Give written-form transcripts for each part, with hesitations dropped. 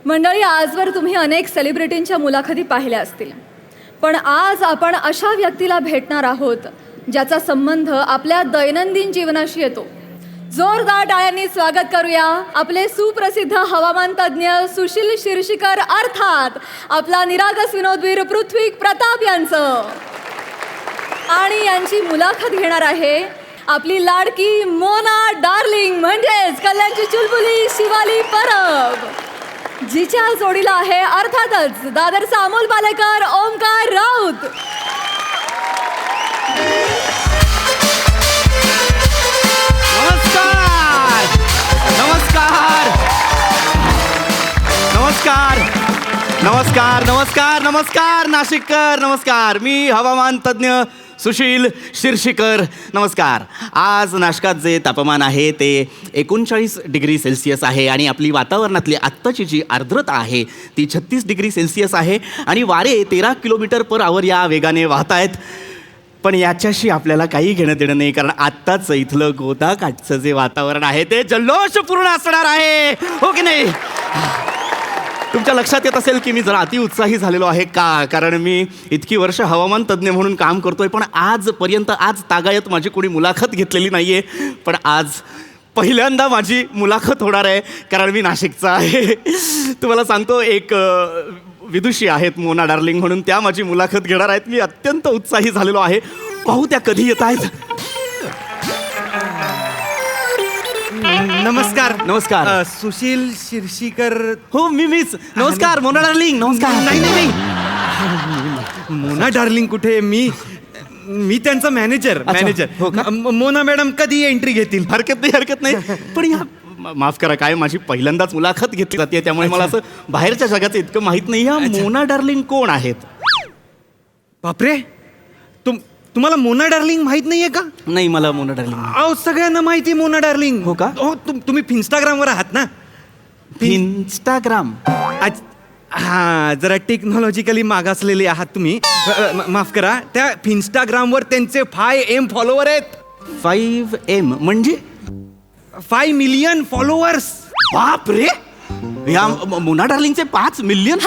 मंडळी, आजवर तुम्ही अनेक सेलिब्रिटींच्या मुलाखती पाहिल्या असतील, पण आज आपण अशा व्यक्तीला भेटणार आहोत ज्याचा संबंध आपल्या दैनंदिन जीवनाशी येतो. जोरदार टाळ्यांनी स्वागत करूया आपले सुप्रसिद्ध हवामान तज्ज्ञ सुशील शिरशीकर अर्थात आपला निरागस विनोदवीर पृथ्वी प्रताप यांचं. आणि यांची मुलाखत घेणार आहे आपली लाडकी मोना डार्लिंग म्हणजेच कल्याणची चुलबुली शिवाली परब, जिच्या जोडीला आहे अर्थातच दादरचा अमोल पालेकर ओमकार राऊत. नमस्कार नमस्कार नमस्कार नमस्कार नमस्कार नाशिककर, नमस्कार. मी हवामान तज्ज्ञ सुशील शिरशीकर. नमस्कार. आज नाशकात जे तापमान आहे ते 39 डिग्री सेल्सिअस आहे आणि आपली वातावरणातली आत्ताची जी आर्द्रता आहे ती 36 डिग्री सेल्सिअस आहे आणि वारे 13 किलोमीटर पर आवर या वेगाने वाहत आहेत. पण याच्याशी आपल्याला काही घेणं देणं नाही, कारण आत्ताच इथलं गोदाकाठचं जे वातावरण आहे ते जल्लोषपूर्ण असणार आहे, हो की नाही? तुमच्या लक्षात येत असेल की मी जरा अतिउत्साही झालेलो आहे. का? कारण मी इतकी वर्ष हवामान तज्ज्ञ म्हणून काम करतोय, पण आजपर्यंत आज तागायत माझी कोणी मुलाखत घेतलेली नाही आहे. पण आज पहिल्यांदा माझी मुलाखत होणार आहे, कारण मी नाशिकचा आहे. तुम्हाला सांगतो, एक विदुषी आहेत मोना डार्लिंग म्हणून, त्या माझी मुलाखत घेणार आहेत. मी अत्यंत उत्साही झालेलो आहे. पाहू त्या कधी येत आहेत. नमस्कार. नमस्कार. सुशील शिरशीकर. हो, मीच. नमस्कार मोना डार्लिंग. नमस्कार. नाही नाही नाही, मोना डार्लिंग कुठे? मी त्यांचा मॅनेजर. हो का? मोना मॅडम कधी एंट्री घेतील? हरकत नाही. पण या माफ करा, काय माझी पहिल्यांदाच मुलाखत घेतली जाते, त्यामुळे मला असं बाहेरच्या जगाचं इतकं माहित नाही. या मोना डार्लिंग कोण आहेत? बापरे, तुम्हाला मोना डार्लिंग माहित नाहीये का? नाही, मला मोना डार्लिंग. अहो, सगळ्यांना माहिती मोना डार्लिंग. हो का? हो, तुम्ही इन्स्टाग्रामवर आहात ना? इंस्टाग्राम. हा, जरा टेक्नॉलॉजिकली मागासलेले आहात तुम्ही. माफ करा, त्या इन्स्टाग्रामवर त्यांचे 5M फॉलोवर आहेत. 5M म्हणजे 5 मिलियन फॉलोअर्स. बाप रे, या मोना डार्लिंगचे 5 मिलियन.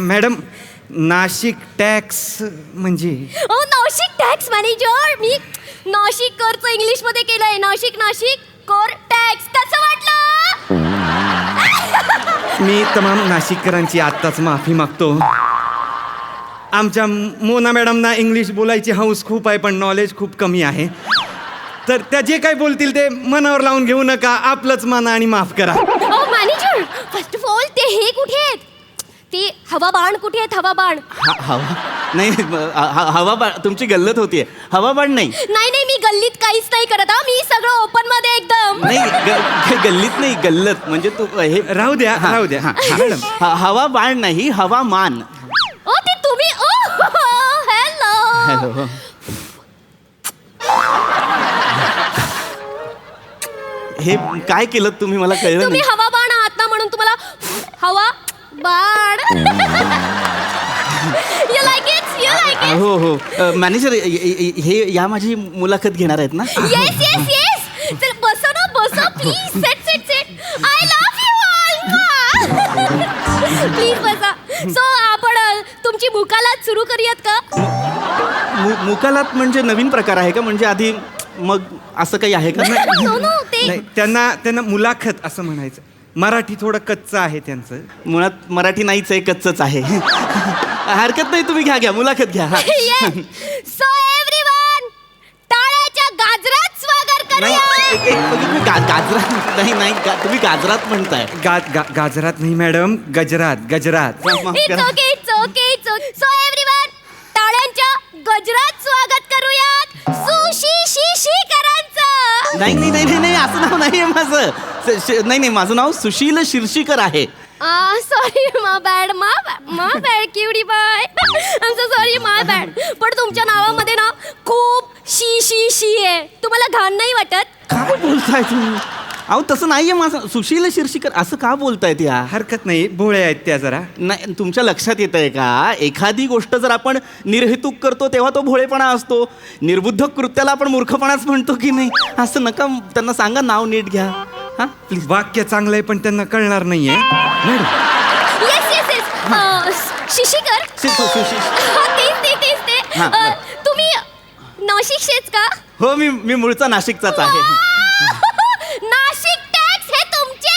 मॅडम नाशिक टॅक्स म्हणजे? Nashik tax manager. मी नाशिक करचं इंग्लिश मध्ये केलंय. नाशिक कर टॅक्स. कसं वाटलं? मी तमाम नाशिककरांची आत्ताच माफी मागतो. आमच्या मोना मॅडमना इंग्लिश बोलायची हौस खूप आहे, पण नॉलेज खूप कमी आहे. तर त्या जे काय बोलतील ते मनावर लावून घेऊ नका. आपलंच माना आणि माफ करा. मॅनेजर, फर्स्ट ऑफ ऑल ते हे कुठे आहेत? ते हवा बाण कुठे आहेत? हवा बाण. हवा नाही, हवा बाण तुमची गल्लत होतीये. हवा बाण नाही. नाही, मी गल्लीत काहीच नाही करत. मी सगळं ओपन मध्ये एकदम. नाही, गल्लीत नाही, गल्लत म्हणजे तू हे राहू द्या. मॅडम, हवा बाण नाही, हवामान. ते तुम्ही. हॅलो. हे काय केलं तुम्ही? मला कळलं तुम्ही नाही. हवा बाण आहात ना, म्हणून तुम्हाला हवा बाण. You like it? हो. मॅनेजर, हे या माझी मुलाखत घेणार आहेत ना? Yes. चल बसा please. Set. I love you all. Please बसा. सो आपण तुमची मुकालात सुरू करूयात का? मुकालात म्हणजे नवीन प्रकार आहे का? म्हणजे आधी मग असं काही आहे का? No, ते नाही, त्यांना मुलाखत असं म्हणायचं. मराठी थोडं कच्चं आहे त्यांचं. मुळात मराठी नाहीच आहे, कच्चच आहे. हरकत नाही, तुम्ही घ्या मुलाखत घ्या. हा. सो एव्हरीवन, टाळ्याच्या गाजरात स्वागत नाही करूया. तुम्ही गाजरात नाही तुम्ही गाजरात म्हणताय. गाजरात नाही मॅडम, गजरात. It's okay. सो एव्हरीवन, टाळ्यांच्या गजरात स्वागत करूयात सुशिशिशिकरांचं. नाही असं नाव नाही माझं. नाही माझं नाव सुशील शिर्षीकर आहे. सॉरी, माय बॅड क्युडी bye. I am so sorry, my bad. पण तुमच्या नावामध्ये ना खूप शी आहे. तुम्हाला घाण नाही वाटत? काय बोलताय तुम्ही? अहो तसं नाहीये माझं. सुशील शिर्षीकर असं का बोलतायत या? हरकत नाही, भोळे आहेत त्या जरा. नाही तुमच्या लक्षात येत आहे का, एखादी गोष्ट जर आपण निर्हेतुक करतो तेव्हा तो भोळेपणा असतो. निर्बुद्ध कृत्याला आपण मूर्खपणाच म्हणतो की नाही. असं नका, त्यांना सांगा नाव नीट घ्या. हा प्लीज. वाक्य चांगलं आहे पण त्यांना कळणार नाहीये मॅडम. येस. शिशिकर. तेच. हा, बरं. तुम्ही नाशिकचेच का? हो मी मूळचा नाशिकचाच आहे. नाशिक टॅक्स हे तुमचे.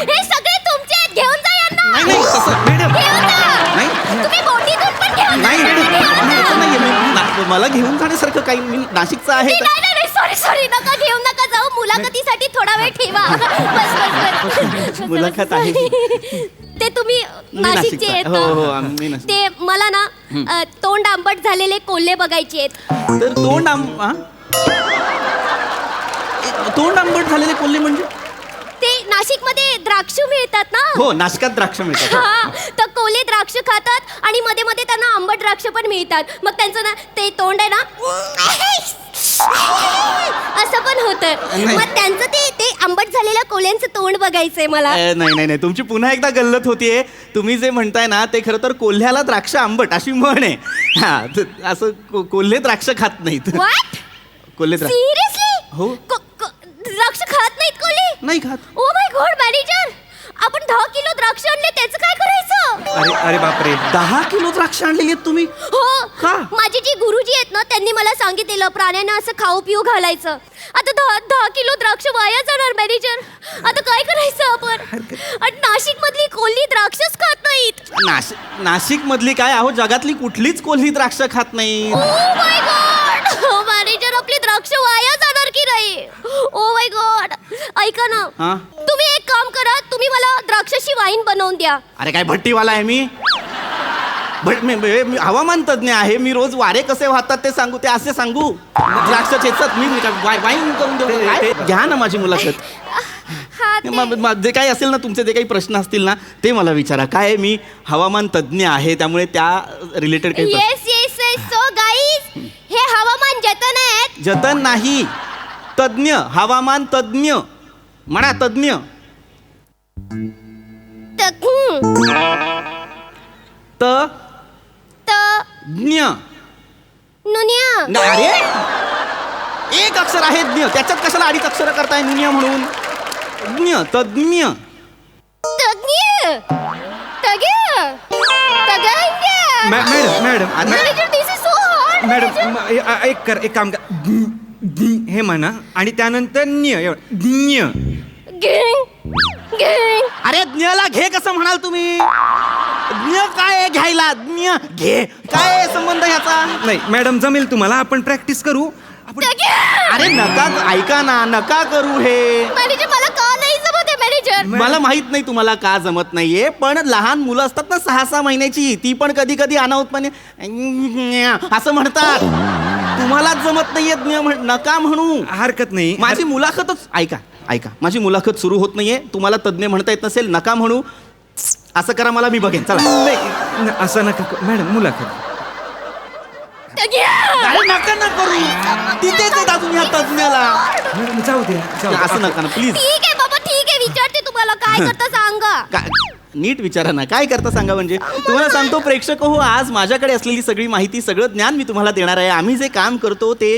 हे सगळे तुमचे. घेऊन जा यांना. नाही तसं मॅडम. घेऊन जा. नाही. तुम्ही बोटीतून पण घेऊन जा. नाही घेऊन जा. असं नाहीये. मला घेऊन जाण्यासारखं काही, मी नाशिकचा आहे. नाही सॉरी, नका घेऊन नका जाऊ. मुलाखतीसाठी थोडा वेळ ठेवा. बस. मुलाखत आहे. ते तुम्ही मी नाशिकचे नाशिकचा. आहेत हो, का? मी नाशिक. ते मला ना तोंड आंबट झालेले कोल्हे बघायचे आहेत. तर तोंड आंबट झालेले कोल्हे म्हणजे? ते नाशिकमध्ये द्राक्ष मिळतात ना. हो, नाशकात द्राक्ष मिळतात. हा, तर कोल्हे द्राक्ष खातात आणि मध्ये मध्ये त्यांना आंबट द्राक्ष पण मिळतात. मग त्यांचं ना ते तोंड आहे ना असं पण होतं. नाही. मग त्यांचं ते आंबट झालेल्या कोल्ह्यांचं तोंड बघायचंय मला. नाही तुमची पुन्हा एकदा गल्लत होतीये. तुम्ही जे म्हणताय ना ते खरं तर कोल्ह्याला द्राक्ष आंबट अशी म्हण आहे. हा असं कोल्हे द्राक्ष खात नाहीत. व्हॉट? कोल्हे द्राक्ष सिरियसली? हो. द्राक्ष खात नाहीत कोल्हे? नाही खात. ओ माय गॉड मॅनेजर, आपण 10 किलो द्राक्ष आणले, त्याचं काय करायचं? अरे बापरे. 10 किलो द्राक्ष आणलेली आहेत तुम्ही? हो. का? माझे जे गुरुजी आहेत ना, त्यांनी मला सांगितलेलं प्राण्यांना असं खाऊ पिऊ घालायचं. आता 10 किलो द्राक्ष वाया जाणार मॅनेजर. आता काय करायचं आपण? आणि नाशिक मधली कोल्ही द्राक्षच खात नाहीत. नाशिक मधली काय, अहो जगातली कुठलीच कोल्ही द्राक्ष खात नाही. ओ माय गॉड मॅनेजर, आपली द्राक्ष वाया जाणार की नाही? Oh my God. ऐका ना, हा? तुम्ही एक काम करा, तुम्ही मला द्राक्षाची वाईन बनवून द्या. अरे काय भट्टीवाला आहे मी? मी हवामान तज्ञ आहे. मी रोज वारे कसे वाहतात ते सांगू, ते असे सांगू? द्राक्ष चेचत मी वाईन करून देऊ काय? घ्या ना माझी मुलाखत. हा, ते- जे काही असेल ना, तुमचे जे काही प्रश्न असतील ना ते मला विचारा. काय आहे, मी हवामान तज्ञ आहे, त्यामुळे त्या रिलेटेड काही येस. सो गाईज, हे हवामान जतन आहेत. जतन नाही, तज्ञ, हवामान तज्ञ म्हणा. तज्ञ. ज्ञ. नुनिया. अरे एक अक्षर आहे ज्ञ, त्याच्यात कशाला अडीच अक्षर करताय नुनिया म्हणून? ज्ञ, तज्ञ. मॅडम एक काम कर. हे म्हणा आणि त्यानंतर ज्ञ. अरे ज्ञला घे कसं म्हणाल तुम्ही? ज्ञ काय आहे घ्यायला? ज्ञ घे काय आहे संबंध ह्याचा? नाही मॅडम, जमेल तुम्हाला, आपण प्रॅक्टिस करू. अरे नका, ऐका ना, नका करू हे. मॅनेजर, मला का नाही जमत आहे मॅनेजर? मला माहित नाही तुम्हाला का जमत नाहीये, पण लहान मुलं असतात ना 6-6 महिन्याची, ती पण कधी कधी अनावतपणे असं म्हणतात. तुम्हालाच जमत नाहीये. नका म्हणू. हरकत नाही. माझी मुलाखतच ऐका, माझी मुलाखत सुरू होत नाहीये. तुम्हाला तज्ञ म्हणता येत नसेल, नका म्हणू. असं करा, मला मी बघेन. चला. नाही, असं नका मॅडम. मुलाखत. अरे नका ना करू. तिथेच येता तुम्ही ह्या तज्ञला. मॅडम जाऊ द्या. असं नका ना प्लीज. ठीक आहे बाबा, ठीक आहे. विचारते तुम्हाला, काय करता सांगा. नीट विचारा ना, काय करता सांगा. म्हणजे तुम्हाला सांगतो प्रेक्षक हो, आज माझ्याकडे असलेली सगळी माहिती, सगळं ज्ञान मी तुम्हाला देणार आहे. आम्ही जे काम करतो ते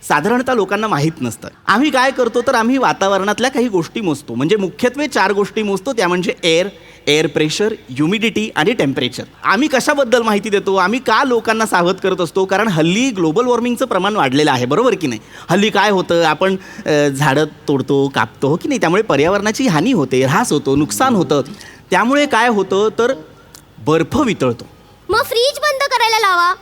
साधारणतः लोकांना माहीत नसतं. आम्ही काय करतो तर आम्ही वातावरणातल्या काही गोष्टी मोजतो. म्हणजे मुख्यत्वे 4 गोष्टी मोजतो. त्या म्हणजे एअर, एअर प्रेशर, ह्युमिडिटी आणि टेम्परेचर. आम्ही कशाबद्दल माहिती देतो, आम्ही का लोकांना सावध करत असतो, कारण हल्ली ग्लोबल वॉर्मिंगचं प्रमाण वाढलेलं आहे, बरोबर की नाही. हल्ली काय होतं, आपण झाडं तोडतो, कापतो, हो की नाही, त्यामुळे पर्यावरणाची हानी होते, ऱ्हास होतो, नुकसान होतं. त्यामुळे काय होतं तर बर्फ वितळतो. मग फ्रीज बंद करायला लावा.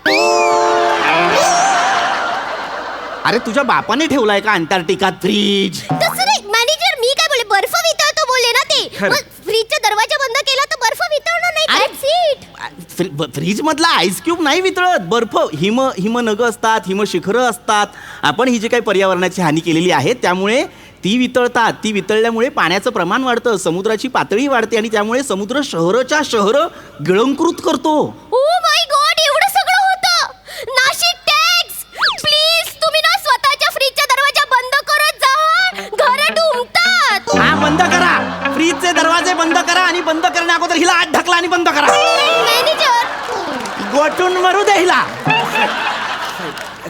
अरे तुझ्या बापाने ठेवलाय का अंटार्क्टिकात फ्रीज? तसं नाही मॅनेजर, मी काय बोलले, बर्फ वितळतो बोलले ना ते. खरं. मग फ्रीजचा दरवाजा बंद केला तर बर्फ वितळणार नाही. अरे. That's it. फ्रीज मधला आईस क्यूब नाही वितळत, बर्फ, हिमनग असतात, हिमशिखरं असतात. आपण ही जी काही पर्यावरणाची हानी केलेली आहे त्यामुळे ती वितळतात. ती वितळल्यामुळे पाण्याचं प्रमाण वाढतं, समुद्राची पातळी वाढते आणि त्यामुळे समुद्र शहरच्या शहर गिळंकृत करतो. ओ माय गॉड, एवढं सगळं होतं. नाशिक टॅक्स, प्लीज तुम्ही ना स्वतःच्या फ्रीजचा दरवाजा बंद करत जा, घरं डुबतात. हा, बंद करा, फ्रीजचे दरवाजे बंद करा आणि बंद करण्या अगोदर हिला आत ढकला आणि बंद करा. मॅनेजर, गोटून मरू दे हिला.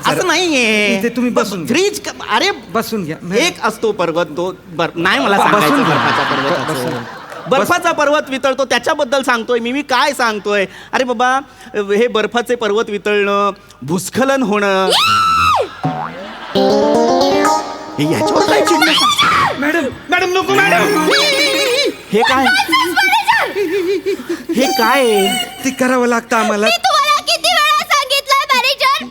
असं नाहीये. इथे तुम्ही बसून घ्या. फ्रीज अरे बसून घ्या. एक असतो पर्वत, तो नाही मला बसून सांगायचं घ्या. बर्फाचा पर्वत. बर्फाचा पर्वत वितळतो त्याच्याबद्दल सांगतोय मी काय सांगतोय. अरे बाबा, हे बर्फाचे पर्वत वितळणं, भूस्खलन होणं, हे याच्यावर काय चिडणं? मॅडम नको मॅडम. हे काय, हे काय आहे? ते करावं लागतं आम्हाला. मी तुम्हाला किती वेळा सांगितलंय manager,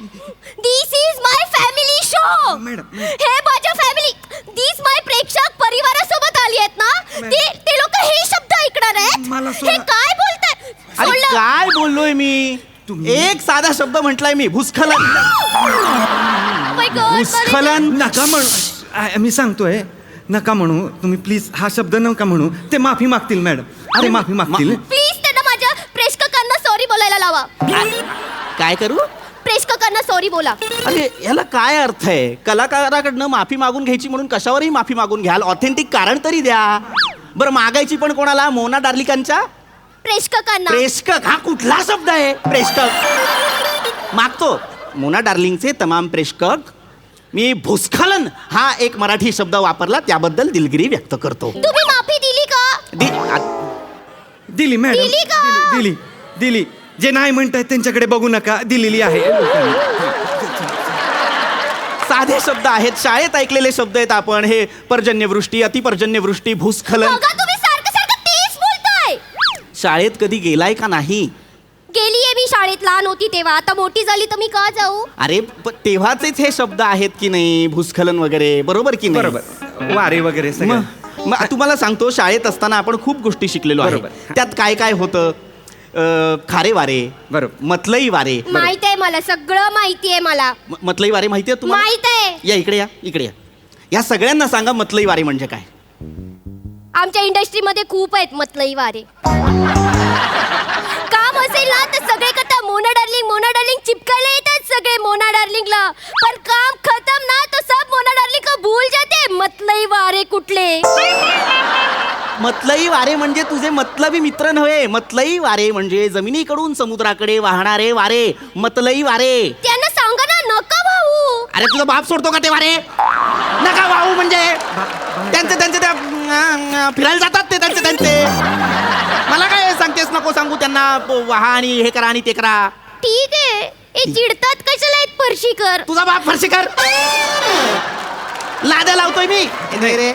this is my family show. Madam. हे माझ्या फॅमिली, दिस माय प्रेक्षक परिवारासोबत आली आहेत ना, ते लोक हे शब्द ऐकणार आहेत. मला सोडा. हे काय बोलताय? अरे सोडलं. काय बोललोय मी? एक साधा शब्द म्हटलाय मी, भूस्खलन. Oh my God, भूस्खलन नका म्हणू. मी सांगतोय नका म्हणू तुम्ही प्लीज. हा शब्द नका म्हणू. ते माफी मागतील मॅडम. अरे माफी मागतील. प्लीज त्यांना माझ्या प्रेक्षकांना सॉरी बोलायला लावा. काय करू? प्रेक्षकांना सॉरी बोला. अरे याला काय अर्थ आहे? कलाकाराकडनं माफी मागून घ्यायची म्हणून कशावरही माफी मागून घ्याल, ऑथेंटिक कारण तरी द्या. बरं, मागायची पण कोणाला? मोना डार्लिकांच्या प्रेक्षकांना. प्रेक्षक हा कुठला शब्द आहे? प्रेक्षक मागतो. मोना डार्लिंगचे तमाम प्रेक्षक, मी भूस्खलन हा एक मराठी शब्द वापरला त्याबद्दल दिलगिरी व्यक्त करतो. तुम्ही माफी दिली का? दिली मॅडम. दिली का? दिली. जे नाही म्हणतायत त्यांच्याकडे बघू नका. दिलेली आहे. साधे शब्द आहेत, शाळेत ऐकलेले शब्द आहेत आपण. हे पर्जन्यवृष्टी, अतिपर्जन्यवृष्टी, भूस्खलन. बघा तुम्ही सारखं तेच बोलताय. शाळेत कधी गेलाय का नाही? गेलीये मी शाळेत, लहान होती तेव्हा. आता मोठी झाली तर मी का जाऊ? अरे तेव्हाचेच हे शब्द आहेत की नाही, भूस्खलन वगैरे, बरोबर की नाही? बरोबर. वारे वगैरे सगळं. मग तुम्हाला सांगतो, शाळेत असताना आपण खूप गोष्टी शिकलेलो आहे. बरोबर. त्यात काय काय होतं? खारे वारे, बरोबर. मतलई वारे. माहित आहे मला, सगळं माहिती आहे मला. मतलई वारे माहिती आहे तुम्हाला? माहित आहे. या इकडे, इकडे या. या सगळ्यांना सांगा मतलई वारे म्हणजे काय. आमच्या इंडस्ट्रीमध्ये खूप आहेत मतलई वारे. काम असेल ना तर सगळे करता मोना डार्लिंग चिपकायला येतात सगळे मोना डार्लिंगला. पण काम खतम ना तो सब मोना डार्लिंग को भूल जाते. मतलई वारे कुठले? मतलई वारे म्हणजे तुझे मतलबी मित्र नव्हे. मतलई वारे म्हणजे जमिनीकडून समुद्राकडे वाहणारे वारे, मतलई वारे. त्यांना सांगा ना, नका भाऊ. अरे तुझा बाप सोडतो का ते वारे? नका वाहू म्हणजे त्यांचे त्या फिरायला जातात ते त्यांचे. मला काय सांगतेस? नको सांगू त्यांना. वाहा आणि हे करा आणि ते करा. ठीक आहे. हे चिडतात कशाला आहेत पर्शीकर? तुझा बाप फरशीकर. लाद्या लावतोय मी. ए दे रे.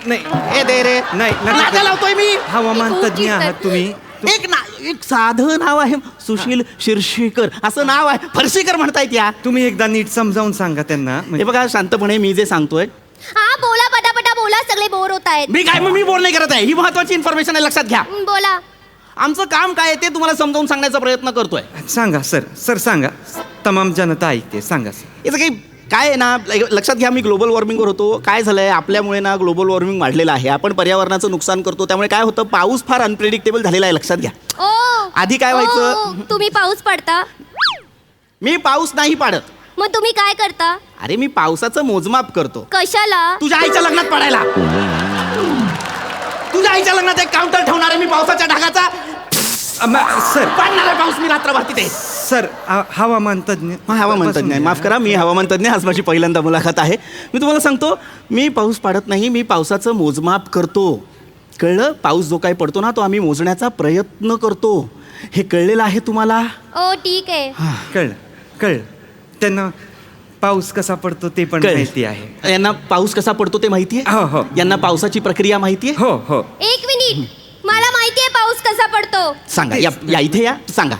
नाही. ए दे रे. नाही. लाद्या लावतोय मी. हवामान खूप तज्ञ आहात चिडतात. तुम्ही. एक साधं नाव आहे, सुशील शिरशीकर असं नाव आहे. फरशीकर म्हणतायत या. तुम्ही एकदा नीट समजावून सांगा त्यांना. हे बघा, शांतपणे मी जे सांगतोय. हा बोला, पटापटा बोला, सगळे बोर होत आहेत. मी बोल नाही करत आहे. ही महत्वाची इन्फॉर्मेशन आहे, लक्षात घ्या. बोला. आमचं काम काय आहे ते तुम्हाला समजावून सांगण्याचा प्रयत्न करतोय. सांगा सर सांगा. तमाम जनता ऐकते. सांगा सर. याचं काही काय आहे ना, लक्षात घ्या. मी ग्लोबल वॉर्मिंगवर होतो. काय झालंय, आपल्यामुळे ना ग्लोबल वॉर्मिंग वाढलेलं आहे. आपण पर्यावरणाचं नुकसान करतो. त्यामुळे काय होतं, पाऊस फार अनप्रेडिक्टेबल झालेला आहे. लक्षात घ्या. ओ, आधी काय व्हायचं? तुम्ही पाऊस पडता? मी पाऊस नाही पाडत. मग तुम्ही काय करता? अरे मी पावसाचं मोजमाप करतो. कशाला? तुझ्या आईच्या लग्नात पडायला. तुझ्या आईच्या लग्नात एक काउंटर ठेवणार आहे मी पावसाच्या ढगाचा. सर पाडणार आहे पाऊस मी रात्रभर तिथे. सर हवामान तज्ञ. हवामान तज्ञ आहे. माफ करा, मी हवामान तज्ञ. आज माझी पहिल्यांदा मुलाखत आहे. मी तुम्हाला सांगतो, मी पाऊस पाडत नाही, मी पावसाचं मोजमाप करतो. कळलं? पाऊस जो काही पडतो ना तो आम्ही मोजण्याचा प्रयत्न करतो. हे कळलेलं आहे तुम्हाला? ओ ठीक आहे. कळलं त्यांना पाऊस कसा पडतो ते पण कळलं. माहिती आहे. यांना पाऊस कसा पडतो ते माहितीये? हो. यांना पावसाची प्रक्रिया माहितीये? हो. एक मिनिट, मला माहितीये पाऊस कसा पडतो. सांगा, या इथे या, सांगा.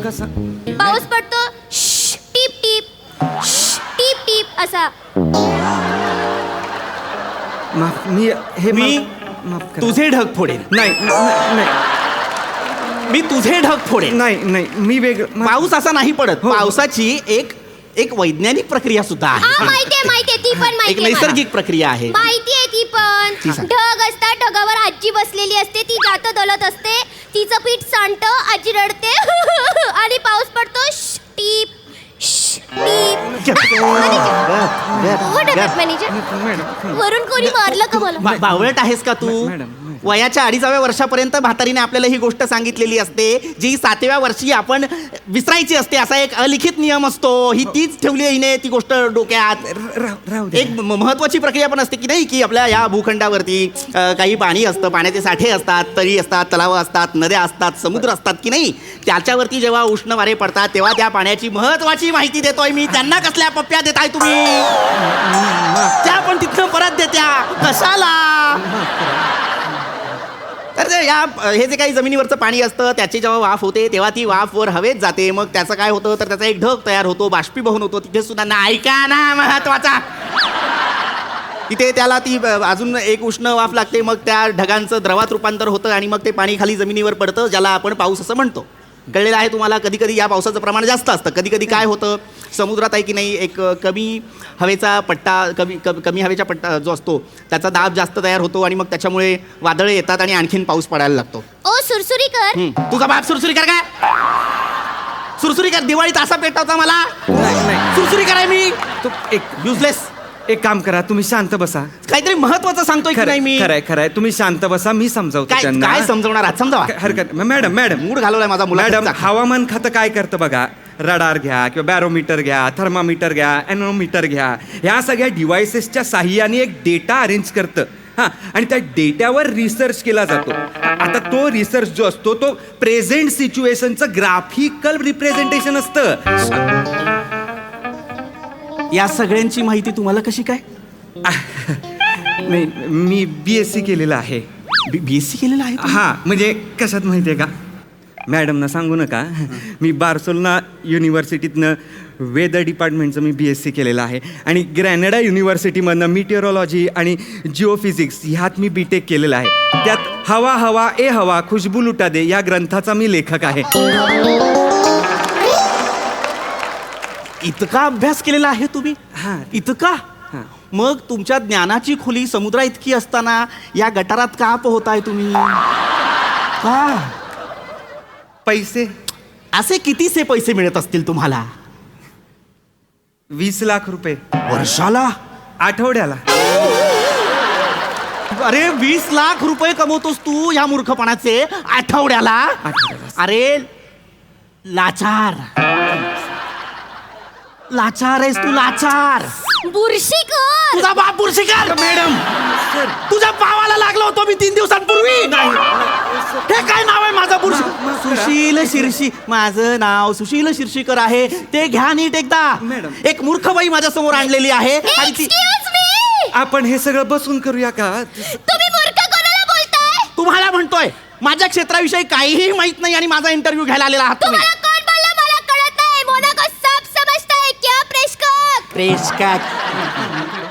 कसा? पाऊस पडतो टिप टिप टिप टिप असा. मी तुझे ढग फोडेन. मी तुझे ढग फोडेन. नाही मी वेगळं. पाऊस असा नाही पडत. हो. पावसाची एक वैज्ञानिक प्रक्रिया सुद्धा हा आहे. माहितीये ती पण एक माहितीये मला. नैसर्गिक प्रक्रिया आहे. माहितीये ती पण. ती सांग. ढग असतात, ढगावर आजी बसलेली असते, ती जात दलत असते, तिचं पीठ सांडत, आजी रडते आणि पाऊस पडतो टीप टीप. What happened, manager? वरून कोणी मारलं का मला? बावळट आहेस का तू? मॅडम. वयाच्या 2.5व्या वर्षापर्यंत म्हातारीने आपल्याला ही गोष्ट सांगितलेली असते जी 7व्या वर्षी आपण विसरायची असते. असा एक अलिखित नियम असतो. ही तीच ठेवली आहे हिने ती गोष्ट डोक्यात. राहू दे. एक महत्वाची प्रक्रिया पण असते की नाही, की आपल्या या भूखंडावरती काही पाणी असतं, पाण्याचे साठे असतात, तळी असतात, तलाव असतात, नद्या असतात, समुद्र असतात की नाही. त्याच्यावरती जेव्हा उष्ण वारे पडतात तेव्हा त्या पाण्याची महत्वाची माहिती देतोय मी. त्यांना कसल्या पप्प्या देताय तुम्ही? त्या पण तिथनं परत देत्या कशाला? तर हे जे काही जमिनीवरचं पाणी असतं त्याची जेव्हा वाफ होते तेव्हा ती वाफ वर हवेत जाते. मग त्याचं काय होतं तर त्याचा एक ढग तयार होतो, बाष्पीभवन होतो. तिथे सुद्धा ना, ऐका ना, महत्वाचा तिथे त्याला ती अजून एक उष्ण वाफ लागते. मग त्या ढगांचं द्रवात रूपांतर होतं आणि मग ते पाणी खाली जमिनीवर पडतं, ज्याला आपण पाऊस असं म्हणतो. कळलेलं आहे तुम्हाला? कधी कधी या पावसाचं प्रमाण जास्त असतं, कधी कधी काय होतं समुद्रात आहे की नाही एक कमी हवेचा पट्टा, कमी हवेचा पट्टा जो असतो त्याचा दाब जास्त तयार होतो आणि मग त्याच्यामुळे वादळे येतात आणि आणखीन पाऊस पडायला लागतो. ओ सुरसुरीकर. तुझा बाप सुरसुरी कर काय? सुरसुरी कर. दिवाळीत असा पेटवता मला? नाही. सुरसुरी कराय मी? तू युजलेस. एक काम करा, तुम्ही शांत बसा. काहीतरी महत्वाचं सांगतोय की नाही मी? खरंय तुम्ही शांत बसा, मी समजावतो त्यांना. काय समजवणार आहात? समजावा. हरकत. मॅडम मूड घालवलाय माझा मॅडम, मुलाचा. हवामान खातं काय करतं बघा. रडार घ्या किंवा बॅरोमीटर घ्या, थर्मामीटर घ्या, ॲनोमीटर घ्या, ह्या सगळ्या डिव्हायसेसच्या साह्याने एक डेटा अरेंज करतं. हां, आणि त्या डेटावर रिसर्च केला जातो. आता तो रिसर्च जो असतो तो प्रेझेंट सिच्युएशनचं ग्राफिकल रिप्रेझेंटेशन असतं. या सगळ्यांची माहिती तुम्हाला कशी काय? नाही, मी BSc केलेलं आहे. BSc केलेलं आहे? हां, म्हणजे कशात माहिती आहे का, मॅडमना सांगू नका, मी बार्सोलोना युनिव्हर्सिटीतनं वेदर डिपार्टमेंटचं मी BSc केलेलं आहे आणि ग्रॅनेडा युनिव्हर्सिटीमधनं मिटिओरॉलॉजी आणि जिओफिजिक्स ह्यात मी BTech केलेलं आहे. त्यात हवा ए हवा खुशबू लुटा दे या ग्रंथाचा मी लेखक आहे. इतका अभ्यास केलेला आहे तुम्ही? हां. इतका? हां. मग तुमच्या ज्ञानाची खोली समुद्रा इतकी असताना या गटारात का पोहताय तुम्ही? का? पैसे? असे कितीसे पैसे मिळत असतील तुम्हाला? 20 लाख रुपये वर्षाला? आठवड्याला. अरे 20 लाख रुपये कमवतोस तू या मूर्खपणाचे आठवड्याला? अरे लाचार आहेस तू, लाचार. बुरशीकर. तुझा बाप बुरशीकर. मॅडम, तुझ्या पावाला लागलो होतो मी 3 दिवसांपूर्वी. हे काय नाव आहे माझं? सुशील शिरशी. माझं नाव सुशील शिरशीकर आहे. ते घ्या नीट एकदा. मॅडम. एक मूर्ख बाई माझ्या समोर आणलेली आहे आणि ती Excuse me. आपण हे सगळं बसून करूया का? तुम्ही मूर्ख कोणाला बोलताय? तुम्हाला म्हणतोय माझ्या क्षेत्राविषयी काहीही माहित नाही आणि माझा इंटरव्ह्यू घ्यायला आलेला आहात तुम्ही. तुम्हाला कोण बोललं मला कळत नाही. मोनाको साफ समजताय क्या प्रेषक? प्रेषक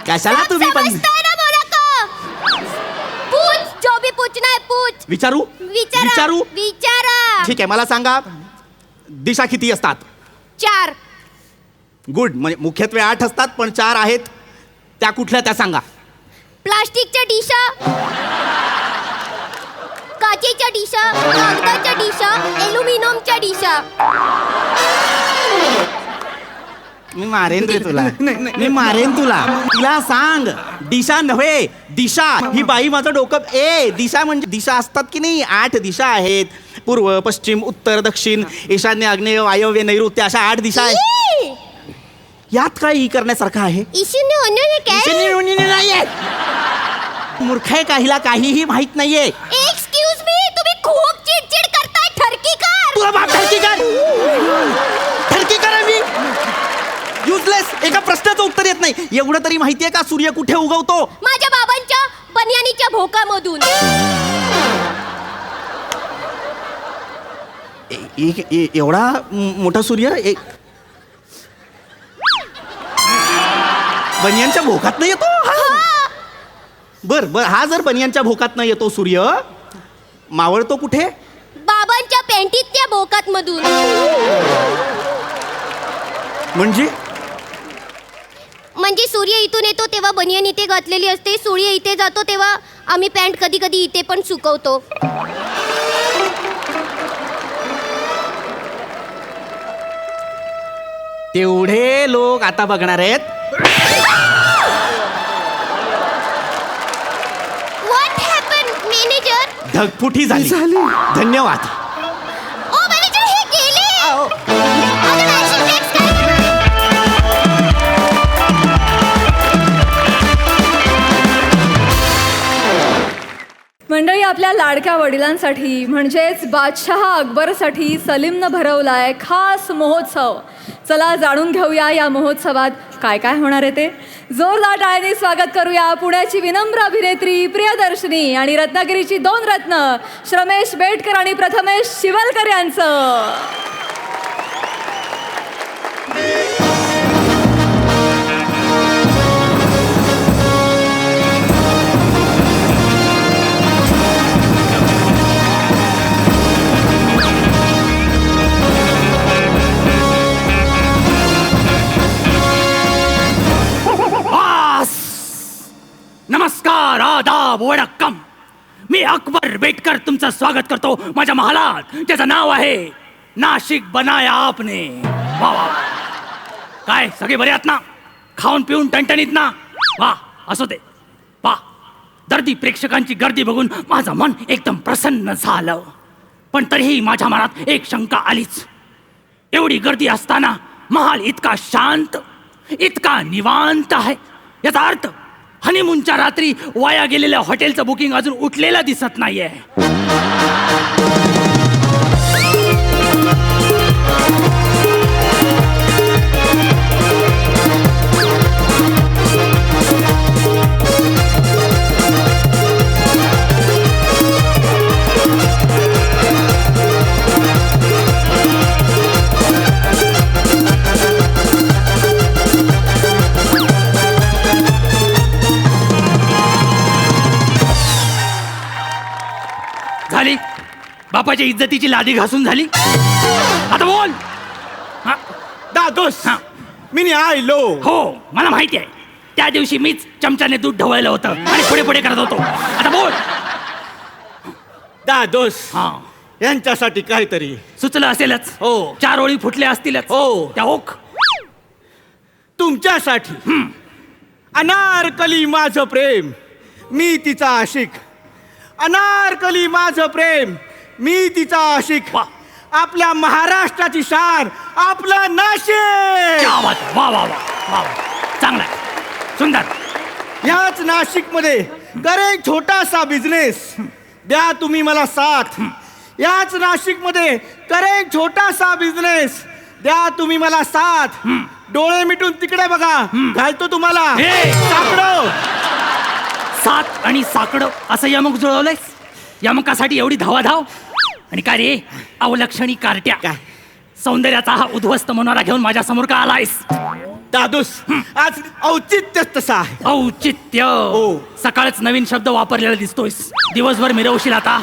कशाला तुम्ही पण समजताय ना मोनाको? पूछ, जो भी पूछना है पूछ. विचारू? विचारा. ठीक आहे, मला सांगा दिशा किती असतात? 4. गुड. म्हणजे मुख्यत्वे 8 असतात पण 4 आहेत. त्या कुठल्या त्या सांगा. प्लास्टिकच्या डिशा, काचेच्या डिशा, कागदाच्या डिशा, ॲल्युमिनियमच्या डिशा. मी मारेन रे तुला. नाही. मी मारेन तुला. तिला सांग दिशा नव्हे दिशा. ही बाई माझं डोकं. दिशा म्हणजे दिशा असतात की नाही? 8 दिशा आहेत. पूर्व, पश्चिम, उत्तर, दक्षिण, ईशान्य, आग्नेय, वायव्य, नैऋत्य अशा 8 दिशा आहेत. यात काय करण्यासारखं आहे? ईशान्य अन्य काय? नाहीये. मूर्ख आहे का? हिला काहीही माहित नाहीये. एक्सक्यूज मी, तुम्ही खूप चिडचिड करताय. ठरकीकर. तुला बाप ठरकीकर आहे मी. युजलेस. एका प्रश्नाचं उत्तर येत नाही. एवढं तरी माहितीये का सूर्य कुठे उगवतो? माझ्या बाबांच्या बनियानीच्या भोकामधून. एवढा मोठा सूर्य बनियांच्या भोकात नाही येतो? बर बर, हा जर बनियांच्या भोकात नाही येतो सूर्य, मावळतो कुठे? बाबांच्या पॅन्टीतल्या भोकात मधून. म्हणजे सूर्य इथून येतो तेव्हा बनियान इथे घातलेली असते, सूर्य इथे जातो तेव्हा आम्ही पॅन्ट कधी कधी इथे पण सुकवतो. तेवढे लोक आता बघणार आहेत. What happen manager? ढगफुटी झाली. धन्यवाद. ओ मॅनेजर, हे गेले. आता नाशिक next time. मंडळी, आपल्या लाडक्या वडिलांसाठी म्हणजेच बादशहा अकबरसाठी सलीमनं भरवलाय खास महोत्सव. चला जाणून घेऊया या महोत्सवात काय काय होणार आहे ते. जोरदार टाळ्यांनी स्वागत करूया पुण्याची विनम्र अभिनेत्री प्रियदर्शनी आणि रत्नागिरीची 2 रत्न श्रमेश बेटकर आणि प्रथमेश शिवलकर यांचं. नमस्कार, आदाब, वडक्कम. मी अकबर बेटकर तुमचं स्वागत करतो माझ्या महालात, ज्याचं नाव आहे नाशिक बनाया आपने. वा वा. काय सगळे बरे आहात ना? खाऊन पिऊन टणटणीत ना? वा, असू दे. वा, दर्दी प्रेक्षकांची गर्दी बघून माझं मन एकदम प्रसन्न झालं. पण तरीही माझ्या मनात एक शंका आलीच. एवढी गर्दी असताना महाल इतका शांत, इतका निवांत आहे. याचा अर्थ हनीमूनच्या रात्री वाया गेलेल्या हॉटेलचं बुकिंग अजून उठलेलं दिसत नाहीये. झाली बापाच्या इज्जतीची लादी घासून झाली. आता बोल. हा, दादोस, हा. मी आयलो. हो, मला माहिती आहे. त्या दिवशी मीच चमच्याने दूध ढवळलं होतं आणि पुढे पुढे करत होतो. आता बोल. दादोस, हा, यांच्यासाठी काहीतरी सुचलं असेलच. हो. 4 ओळी फुटल्या असतीलच. हो. त्या ओक. तुमच्यासाठी. अनारकली माझं प्रेम, मी तिचा आशिक. अनारकली माझं प्रेम, मी तिचा आशिक. वा. आपल्या महाराष्ट्राची शान, आपलं नाशिक. क्या बात आहे. वा वा वा वा वा. चांगला आहे. सुंदर. याच नाशिकमध्ये करे छोटासा बिझनेस, द्या तुम्ही मला साथ. याच नाशिकमध्ये करे छोटासा बिझनेस, द्या तुम्ही मला साथ. डोळे मिटून तिकडे बघा, घालतो तुम्हाला हे. साकडं. सात आणि साकडं असं यमक जुळवलंयस? यमकासाठी एवढी धावाधाव? आणि काय रे अवलक्षणी कारट्या, काय? सौंदर्याचा हा उद्ध्वस्त मनोरा घेऊन माझ्या समोर का आलायस? दादूस, आज औचित्य तसं आहे. औचित्य. हो. सकाळच नवीन शब्द वापरलेला दिसतोयस. दिवसभर मिरवशील आता.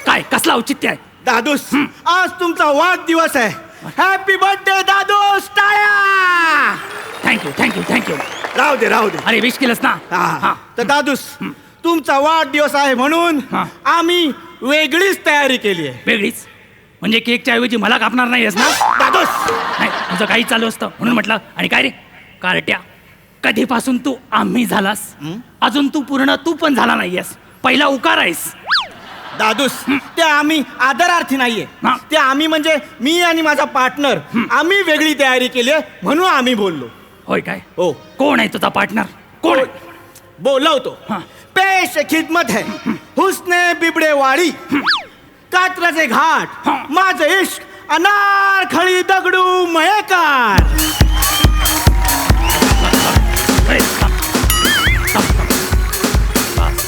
काय कसला औचित्य आहे? दादूस, आज तुमचा वाढदिवस आहे. हॅपी बर्थडे दादूस. टाळ्या. Thank you thank you thank you. राहू दे राहू दे. अरे विश केलंस ना. हा. तर दादूस, तुमचा वाढदिवस आहे म्हणून हा. आम्ही वेगळीच तयारी केली आहे. वेगळीच म्हणजे केकच्या ऐवजी मला कापणार नाहीयेस ना? दादूस, नाही, तुझं काही चालू असतं म्हणून म्हटलं. आणि काय रे कारट्या, कधीपासून तू आम्ही झालास? अजून तू पूर्ण तू पण झाला नाहीयेस. पहिला उकार आहेस. दादूस, ते आम्ही आदरार्थी नाहीये. हा. ते आम्ही म्हणजे मी आणि माझा पार्टनर, आम्ही वेगळी तयारी केली आहे म्हणून आम्ही बोललो. होय काय? हो. कोण आहे तुझा पार्टनर? कोण आहे? बोलवतो. हा. पेश खिदमत है हुस्ने बिबडे वाडी कात्रचे घाट माझं इश्क अनारखळी दगडू मयेकर. अरे, थांब, थांब, थांब. बस.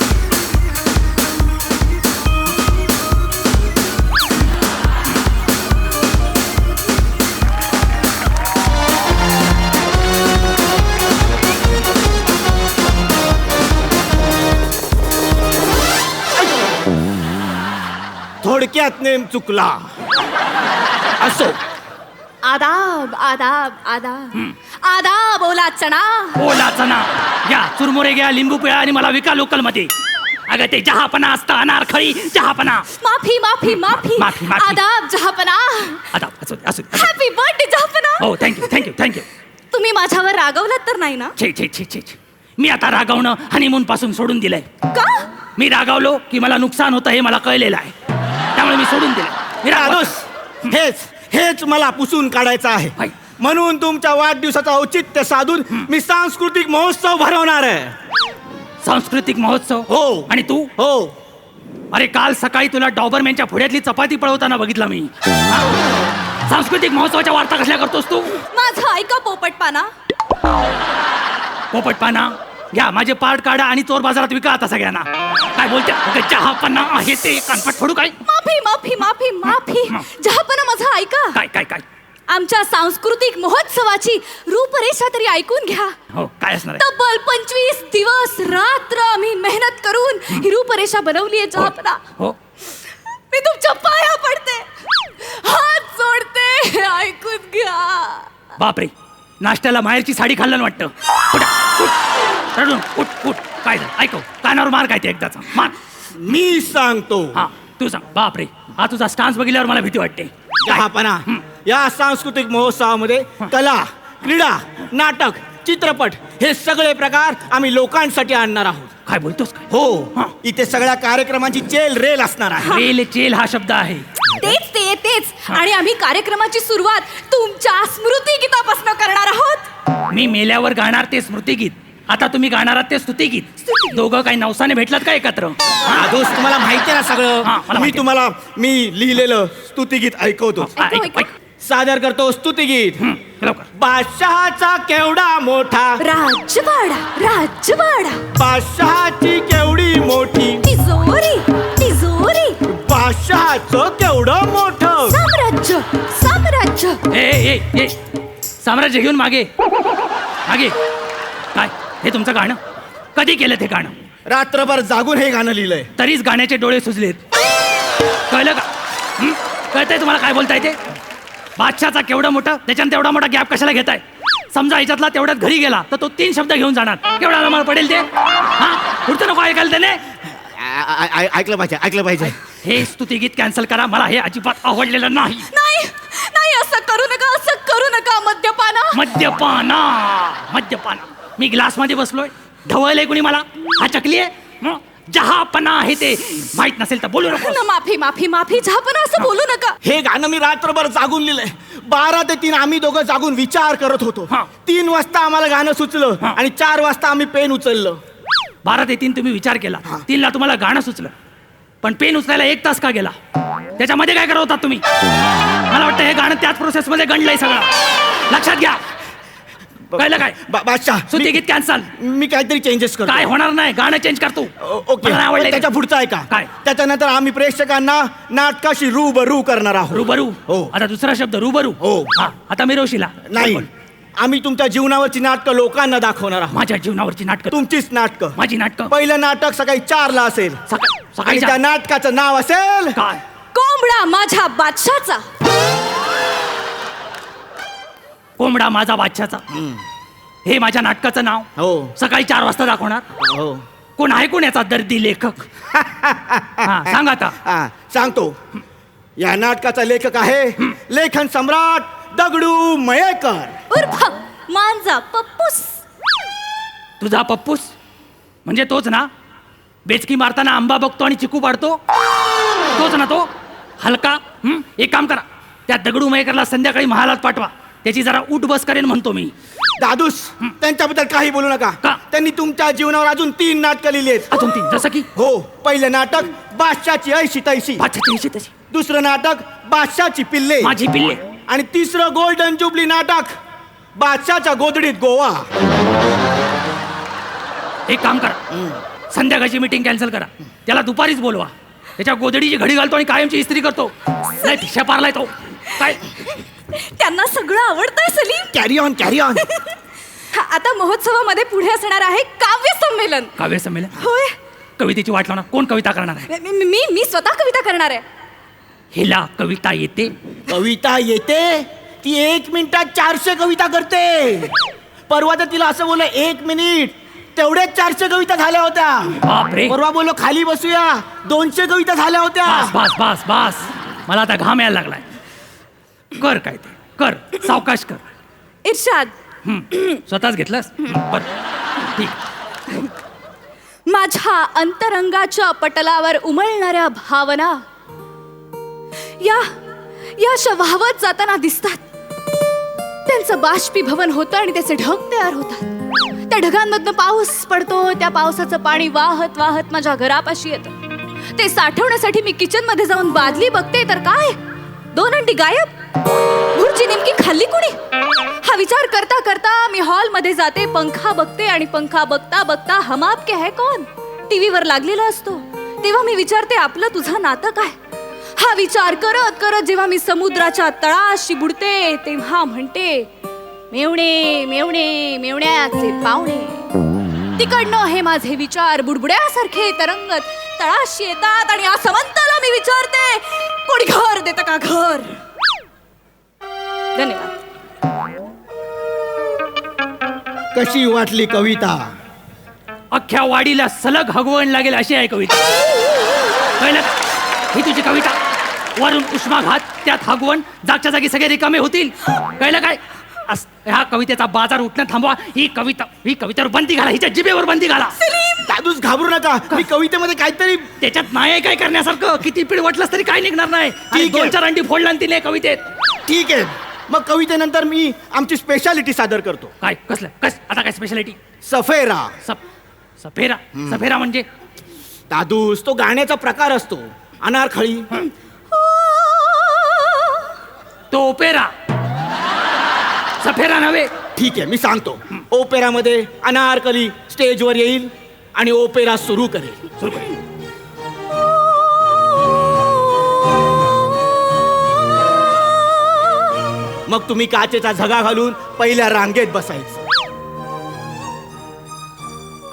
थोडक्यात नेम चुकला. असो. आदाब आदाब आदाब आदाब ओला चणा. ओला चना घ्या, चुरमुरे घ्या, लिंबू पिळा आणि मला विका लोकल मध्ये. अगं ते जहापना असतं, अनारखळी जहापना. माफी माफी माफी माफी, माफी. आदाब जहापना. आता असू दे, असू दे. Happy birthday जहापना. हो, थँक्यू थँक्यू थँक्यू. तुम्ही माझ्यावर रागवलात तर नाही ना? छे छे छे छे छे. मी आता रागावणं हनीमून पासून सोडून दिलंय. का? मी रागावलो की मला नुकसान होतं हे मला कळलेलं आहे, त्यामुळे मी सोडून दिलं. मी दादूस हेच मला पुसून काढायचं आहे. हाय. म्हणून तुमच्या वाढदिवसाचं औचित्य साधून मी सांस्कृतिक महोत्सव भरवणार आहे. सांस्कृतिक महोत्सव. हो. आणि तू? हो. अरे काल सकाळी तुला डॉबरमॅनच्या पुढ्यातली चपाती पळवताना बघितला मी. हा? सांस्कृतिक महोत्सवाच्या वार्ता कसल्या करतोस तू? माझं ऐका पोपटपाना. पोपटपाना घ्या, माझे पार्ट काढा आणि चोर बाजारात विका आता सगळ्यांना. काय बोलते? अगं, चहापन्ना आहे ते कानपट फोडू काय? माफी माफी माफी माफी जहापना माझं ऐका. काय काय काय? आमच्या सांस्कृतिक महोत्सवाची रूपरेषा तरी ऐकून घ्या. हो, काय असणार आहे? तब्बल 25 दिवस रात्र आम्ही मेहनत करून ही रूपरेषा बनवली आहे जहापना. हो. मी तुमच्या पाया पडते, हात जोडते, ऐकून घ्या. बापरे, नाश्त्याला माहेरची साडी खाल्लं वाटतं. उठ, उठ, रडून उठ उठ. काय झालं? ऐकव, कानावर मार काय ते एकदाचा मार. मी सांगतो. हा, तू सांग. बापरे, हा तुझा स्टान्स बघितल्यावर मला भीती वाटते. जहापना, या सांस्कृतिक महोत्सवामध्ये कला, क्रीडा, नाटक, चित्रपट हे सगळे प्रकार आम्ही लोकांसाठी आणणार आहोत. काय बोलतोस काय? हो. इथे सगळ्या कार्यक्रमांची चेल रेल असणार आहे. रेल चेल हा शब्द आहे. तेच आणि आम्ही कार्यक्रमाची सुरुवात तुमच्या स्मृतिगीतापासून करणार आहोत. मी मेल्यावर गाणार ते स्मृतिगीत, आता तुम्ही गाणार आहात ते स्तुतिगीत. दोघं काही नवसाने भेटलात का एकत्र? दादूस, तुम्हाला माहिती आहे ना हा, सगळं. मला मी माहिती. तुम्हाला लिहिलेलं स्तुतिगीत ऐकवतो. ऐक, ऐक. सादर करतो स्तुतिगीत. लवकर. बादशहाचा केवढा मोठा, राजवाडा राजवाडा, बादशहाची केवढी मोठी, तिजोरी तिजोरी, बादशहाचं केवढं मोठं साम्राज्य साम्राज्य. ए साम्राज्य घेऊन मागे मागे. काय हे तुमचं गाणं? कधी केलं ते गाणं? रात्रभर जागून हे गाणं लिहिलंय. तरीच गाण्याचे डोळे सुजलेत. कळलं का? कळतंय तुम्हाला काय बोलताय ते? बादशाचा केवढं मोठं, त्याच्यानं तेवढा मोठा गॅप कशाला घेताय? समजा याच्यातला तेवढ्यात घरी गेला तर तो 3 शब्द घेऊन जाणार. केवढा मला पडेल ते? हा, पुढचं नको ऐकायला त्याने. ऐकलं पाहिजे. हे स्तुतिगीत कॅन्सल करा, मला हे अजिबात आवडलेलं नाही. नाही नाही, असं करू नका मद्यपाना. मद्यपाना. मी ग्लास मध्ये बसलोय, ढवळलंय कुणी मला? हा चकली आहे? जहापना आहे ते माहित नसेल तर बोलू नको. माफी माफी माफी जहापना, असं बोलू नका. हे गाणं मी रात्रभर जागून लिहिलंय. 12 ते 3 आम्ही दोघं जागून विचार करत होतो. हा. 3 वाजता आम्हाला गाणं सुचलं हा. आणि 4 वाजता आम्ही पेन उचललं. 12 ते 3 तुम्ही विचार केला, 3ला तुम्हाला गाणं सुचलं, पण पेन उचलायला 1 तास का गेला? त्याच्यामध्ये काय करत होता तुम्ही? मला वाटतं हे गाणं त्याच प्रोसेसमध्ये गणलंय सगळं. लक्षात घ्या. कळलं काय? बादशाह, स्तुतिगीत कॅन्सल. मी काहीतरी चेंजेस करतो. काय होणार नाही, गाणं चेंज करतो. ओके. मला नाही आवडलं. त्याच्या पुढचं ऐका. काय? त्याच्यानंतर आम्ही प्रेक्षकांना नाटकाशी रूबरू करणार आहोत. रूबरू. हो. आता दुसरा शब्द रूबरू. हो. हा, आता मिरवशीला. नाही, आम्ही तुमच्या जीवनावरची नाटकं लोकांना दाखवणार आहोत. माझ्या जीवनावरची नाटकं. तुमचीच नाटकं. माझी नाटकं. पहिलं नाटक सकाळी 4ला असेल सकाळी आणि त्या नाटकाचं नाव असेल काय? कोंबडा माझ्या बादशाचा. कोंबडा माझा बादशाचा. हे माझ्या नाटकाचं नाव. हो. सकाळी 4 वाजता दाखवणार. हो. कोण आहे कोण याचा दर्दी लेखक? हा, सांग आता. सांगतो. या नाटकाचा लेखक आहे लेखन सम्राट दगडू मयेकर उर्फ मांजा पप्पूस. तुझा पप्पूस म्हणजे तोच ना? बेचकी मारताना आंबा बघतो आणि चिकू पाडतो तोच ना तो? हलका. एक काम करा, त्या दगडू मयेकरला संध्याकाळी महालात पाठवा, त्याची जरा उठ बस करेन म्हणतो मी. दादूस, त्यांच्याबद्दल काही बोलू नका. का? त्यांनी तुमच्या जीवनावर अजून 3 नाटकं लिहिली आहेत. अजून 3 जसं की हो, पहिलं नाटक बादशाची ऐशी तैशी, तशी दुसरं नाटक बादशाची पिल्ले, माझी पिल्ले. आणि तिसरं गोल्डन जुबली नाटक बादशाच्या गोदडीत गोवा. एक काम करा, संध्याकाळची मीटिंग कॅन्सल करा, त्याला दुपारीच बोलवा. त्याच्या गोदडीची घडी घालतो आणि कायमची इस्त्री करतो. नाही ठिशा पारलाय तो काय. त्यांना सगळं आवडतंय Salim. Carry on carry on. आता महोत्सवामध्ये पुढे असणार आहे काव्य संमेलन. काव्य संमेलन. होय. कवितेची वाट लावणार. कोण कविता करणार आहे? मी स्वतः कविता करणार आहे. हिला कविता येते? कविता येते? ती 1 मिनिटात 400 कविता करते. परवा तर तिला असं बोललं 1 मिनिट, तेवढ्याच 400 कविता झाल्या होत्या. बापरे. परवा बोललो खाली बसूया, 200 कविता झाल्या होत्या. बस बस बस बस, मला आता घाम यायला लागलाय. कर काय ते कर, सावकाश कर. इर्शाद. स्वतःच घेतलंस बर ठीक. माझ्या अंतरंगाच्या पटलावर उमलणाऱ्या भावना या अशा वाहवत जाताना दिसतात. त्यांचं बाष्पीभवन होतं आणि त्याचे ढग तयार होतात. त्या ढगांमधनं पाऊस पडतो. त्या पावसाचं पाणी वाहत वाहत माझ्या घरापाशी येतं. ते साठवण्यासाठी मी किचन मध्ये जाऊन बादली बघते तर काय 2 अंडी गायब. भुर्जी नेमकी खाल्ली कुणी? हा विचार करता करता मी हॉल मध्ये जाते, पंखा बघते आणि पंखा बघता बघता हम आपके है कौन टीव्हीवर लागलेला असतो. तेव्हा मी विचारते आपलं तुझं नातं काय? हा विचार करत करत जेव्हा मी समुद्राच्या तळाशी बुडते तेव्हा म्हणते मेवणे मेवणे मेवण्याचे पावणे. तिकडनं हे माझे विचार बुडबुड्यासारखे तरंगत तळाशी येतात आणि असमंताला मी विचारते कोणी घर देतं का घर? धन्यवाद. कशी वाटली कविता? अख्ख्या वाडीला सलग हगवण लागेल अशी आहे कविता. कळलं का? ही तुझी कविता. वरून उष्माघात, त्यात हगवण, जागच्या जागी सगळे रिकामे होतील. कळलं काय? ह्या कवितेचा बाजार उठणं थांबवा. ही कवितेवर बंदी घाला, हिच्या जिभेवर बंदी घाला. दादूस घाबरू नका, मी कवितेमध्ये काहीतरी त्याच्यात नाही काय करण्यासारखं. किती पीड वाटलंस तरी काय निघणार नाही. ठीक आहे. 2-4 अंडी फोडला तिने कवितेत. ठीक आहे. मग कवितेनंतर मी आमची स्पेशालिटी सादर करतो. काय कसलं आता काय स्पेशालिटी? सफेरा. सफेरा. सफेरा म्हणजे? दादूस तो गाण्याचा प्रकार असतो. अनारखळी. तो ओपेरा. सफेरा नव्हे. ठीक आहे, मी सांगतो. ओपेरामध्ये अनारकली स्टेजवर येईल आणि ओपेरा सुरू करेल. मग तुम्ही काचेचा झगा घालून पहिल्या रांगेत बसायचं.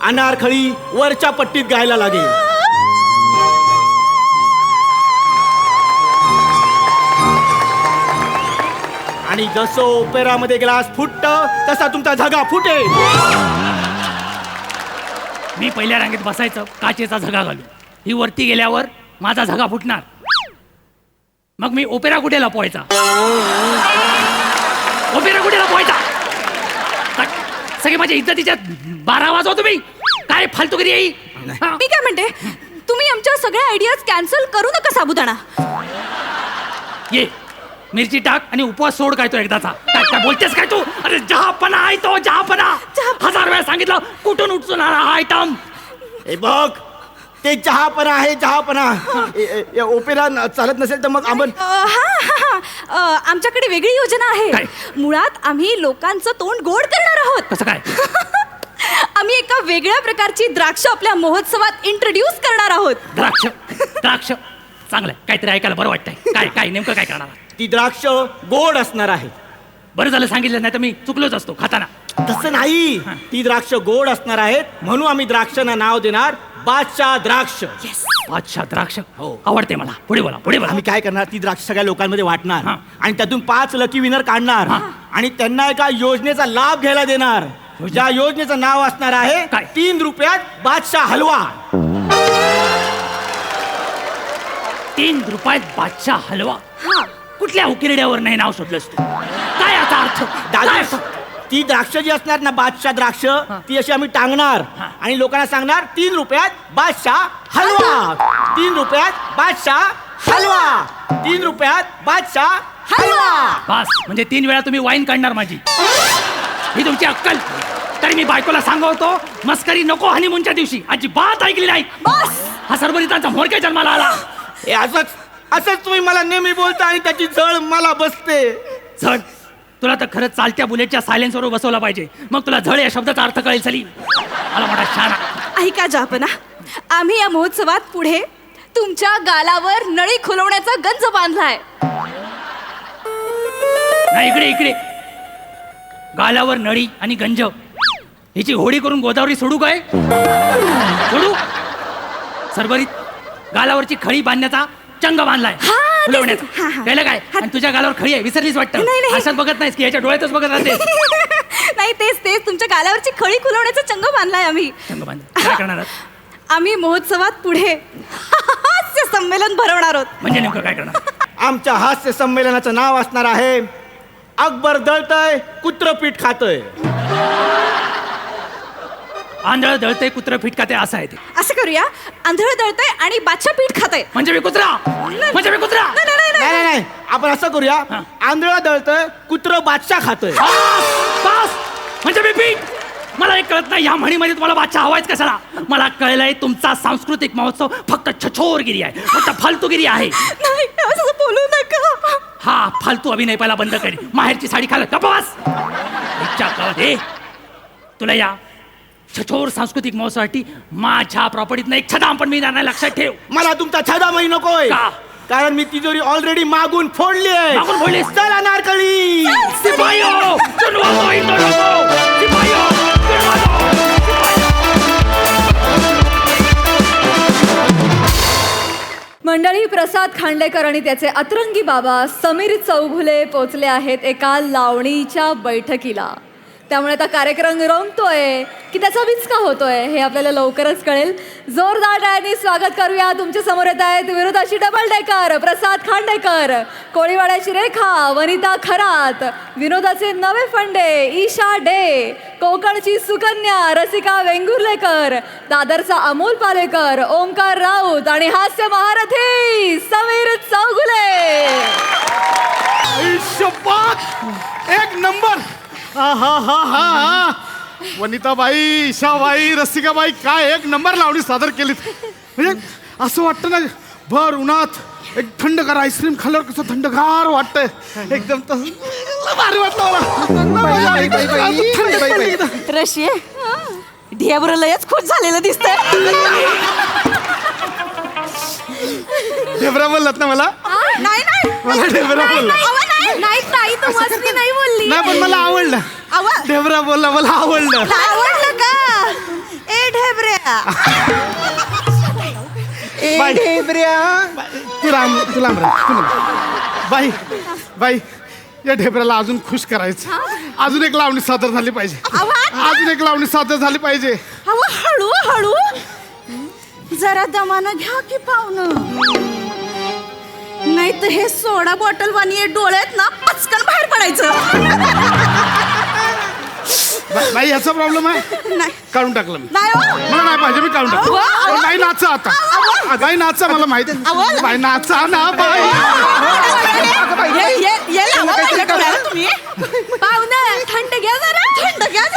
अनारखळी वरच्या पट्टीत गायला लागेल. आणि जसं ओपेरामध्ये ग्लास फुटत तसा तुमचा झगा फुटेल. मी पहिल्या रांगेत बसायचं, काचेचा झगा घालून. ही वरती गेल्यावर माझा झगा फुटणार. मग मी ओपेरा कुठे लपवायचा? ओपेरा कुठे लपवायचा? सगळे माझ्या इज्जतीच्या 12 वाजवा तुम्ही. काय फालतूगिरी आहे? मी काय म्हणते, तुम्ही आमच्या सगळ्या आयडियाज कॅन्सल करू नका साबुदाणा. ये मिरची टाक आणि उपवास सोड. काय तो एकदाचा. काय बोलतेस काय तू? अरे जहापणा आहे तो, जहापणा. 1000 वेळा सांगितलं कुठून उठून आला हा आयटम. हे बघ, ते जहापणा आहे जहापणा. ओपेरा चालत नसेल तर मग आपण आमच्याकडे वेगळी योजना काय? आहे. मुळात आम्ही लोकांचं तोंड गोड करणार आहोत. कसं काय? आम्ही एका वेगळ्या प्रकारची द्राक्ष आपल्या महोत्सवात इंट्रोड्यूस करणार आहोत. द्राक्ष चांगलंय. काहीतरी ऐकायला बरं वाटतंय. काय नेमकं काय करणार? ती द्राक्ष गोड असणार आहे. बरं झालं सांगितलं, नाही तर मी चुकलोच असतो खाताना. तसं नाही, ती द्राक्ष गोड असणार आहेत म्हणून आम्ही द्राक्षांना नाव देणार बादशाह द्राक्ष. बादशाह द्राक्ष. हो, आवडते मला. पुढे बोला. आम्ही काय करणार, ती द्राक्ष सगळ्या लोकांमध्ये वाटणार हां. आणि त्यातून 5 लकी विनर काढणार आणि त्यांना एका योजनेचा लाभ घ्यायला देणार. ज्या योजनेचं नाव असणार आहे काय? 3 रुपयात बादशाह हलवा. 3 रुपयात बादशाह हलवा. कुठल्या उकिरड्यावर नाही नाव शोधलंस तू? काय याचा अर्थ? काय अर्थ? ती द्राक्ष जी असणार ना, बादशाह द्राक्ष, ती अशी आम्ही टांगणार आणि लोकांना सांगणार 3 रुपयात बादशाह हलवा. 3 रुपयात बादशाह हलवा. 3 रुपयात बादशाह हलवा. बस म्हणजे 3 वेळा तुम्ही वाईन काढणार माझी. ही तुमची अक्कल. तरी मी बायकोला सांगवतो मस्करी नको हनीमूनच्या दिवशी. अजिबात ऐकली नाही. बस. हा सर्वरितांचा मोडक्या जन्माला आला. हे असंच तुम्ही मला नेहमी बोलता आणि त्याची जळ मला बसते. झड, तुला तर खरंच चालत्या बुलेटच्या सायलेन्सवर बसवला पाहिजे, मग तुला झड या शब्दाचा अर्थ कळेल. सलीम मला मोठा शाना. ऐका जापना, आम्ही या महोत्सवात पुढे तुमच्या गालावर नळी खुलवण्याचा गंज बांधलाय. नाही, इकडे इकडे. गालावर नळी आणि गंज हिची होडी करून गोदावरी सोडू काय? सोडू? सरबरीत गालावरची खळी बांधण्याचा चंग बांधलाय. फुलवण्याचा. कळलं काय? आणि तुझ्या गालावर खळी आहे, विसरलीच वाटतं. अशात बघत नाहीस की याच्या डोळ्यातच बघत राहते. नाही, तेच तुमच्या गालावरची खळी खुलवण्याचा चंग बांधलाय आम्ही. चंग बांध. काय करणार आहात? आम्ही महोत्सवात पुढे हास्य संमेलन भरवणार आहोत. म्हणजे नेमकं काय करणार? आमच्या हास्य संमेलनाचं नाव असणार आहे अकबर दळतय कुत्र पीठ खातय. आंधळ दळतय कुत्र फिटकाते असं आहे ते. असं करूया, आंधळ दळतय आणि बादशा पीठ खातय. म्हणजे मी कुत्रा. म्हणजे मी कुत्रा. नाही, आपण असं करूया, हा. आंधळ दळतय कुत्र बादशाह खातोय. बस. म्हणजे मी पीठ. मला एक कळत नाही, ह्या म्हणीमध्ये तुम्हाला बादशाह हवायच कशाला? मला कळलंय तुमचा सांस्कृतिक महोत्सव फक्त छछोरगिरी आहे, फक्त फालतूगिरी आहे. नाही, असं बोलू नका. हा फालतू अभिनय पहिला बंद करी. माहेरची साडी खाल कपास. इच्छा कळत हे तुला या छछोर सांस्कृतिक महोत्सवासाठी माझ्या प्रॉपर्टीतनं एक छदाम पण मिळणार नाही, लक्षात ठेव. मला तुमचा छदामही नकोय, का? कारण मी तिजोरी ऑलरेडी मागून फोडली आहे. मागून फोडलीस? चला नारकळी. सिपाहियो, चुनवा दो इन दोनों को. सिपाहियो, चुनवा दो. मंडळी, प्रसाद खांडेकर आणि त्याचे अतरंगी बाबा समीर चौघुले पोचले आहेत एका लावणीच्या बैठकीला. त्यामुळे आता कार्यक्रम रंगतोय की त्याचा विचका होतोय हे आपल्याला लवकरच कळेल. जोरदार टाळ्यांनी स्वागत करूया. तुमच्या समोर येत आहेत विनोदाची डबल डेकर प्रसाद खांडेकर, कोळीवाड्याची रेखा वनिता खरात, विनोदाचे नवे फंडे ईशा डे, कोकणची सुकन्या रसिका वेंगुर्लेकर, दादरचा अमोल पालेकर, ओंकार राऊत आणि हास्य महारथी समीर चौघुले. एक नंबर. हा वनिताबाई, ईशाबाई, रसिकाबाई, काय एक नंबर लावणी सादर केलीत. म्हणजे असं वाटतं ना, भर उन्हात एक थंडगार आईस्क्रीम खाल्ल्यावर कसं थंडगार वाटतंय. एकदम तसं भारी वाटलं मला. रशिये ढेबर लयच खुश झालेलं दिसतंय. ढेबरा बोललात ना मला? नाही मला ढेबरा बोलला. नाही तू मस्ती नाही बोलली. नाही, पण मला आवडलं. ढेबरा बोलला, मला आवडलं. आवडलं का? ए ढेबऱ्या, बाई. तुला बाई बाई, या ढेबऱ्याला अजून खुश करायचं. अजून एक लावणी सादर झाली पाहिजे. अजून एक लावणी सादर झाली पाहिजे. हळू हळू जरा दमानं घ्या की पाहुणं, नाही तर हे सोडा बॉटल वाणी डोळ्यात ना पचकन बाहेर पडायचं. बाई, याचा प्रॉब्लेम आहे. नाही काढून टाकलं मी. नाही हो. मला नाही पाहिजे, मी काढून टाकलं. बाई नाचा आता. बाई नाचा, मला माहिती आहे. बाई नाचा ना बाई. तुम्ही पाहुणं थंड घ्या जरा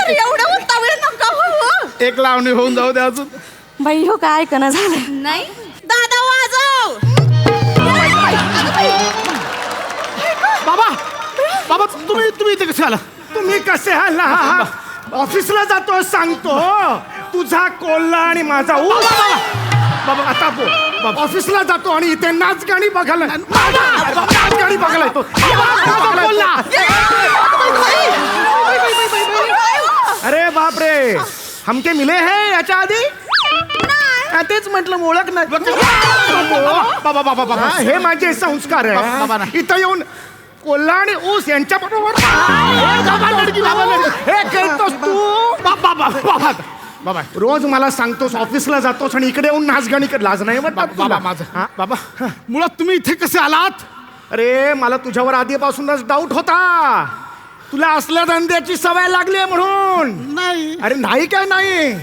एवढं उतावळ नका हो. एक लावणी होऊन जाऊ द्या अजून. बाई हो काय ऐकणं झालं. नाही दादा वाजव. बाबा तुम्ही इथे कसे आला? तुम्ही कसे आला? ऑफिसला जातो सांगतो. तुझा कोल्हा आणि माझा बाबा आता बाबा ऑफिसला जातो आणि इथे नाच गाणी बघायला येतो. अरे बाप रे, हमके मिले हैं याच्या आधी? तेच म्हटलं ओळख नाही. बाबा हे माझे संस्कार आहे. इथं येऊन कोल्हा आणि ऊस यांच्या बरोबर बाबा रोज मला सांगतोस ऑफिसला जातोस आणि इकडे येऊन नाचगाणी कर. लाज नाही बाबा माझं. बाबा मुळात तुम्ही इथे कसे आलात? अरे मला तुझ्यावर आधीपासूनच डाऊट होता. तुला असल्या धंद्याची सवय लागली आहे म्हणून. नाही. अरे नाही काय नाही,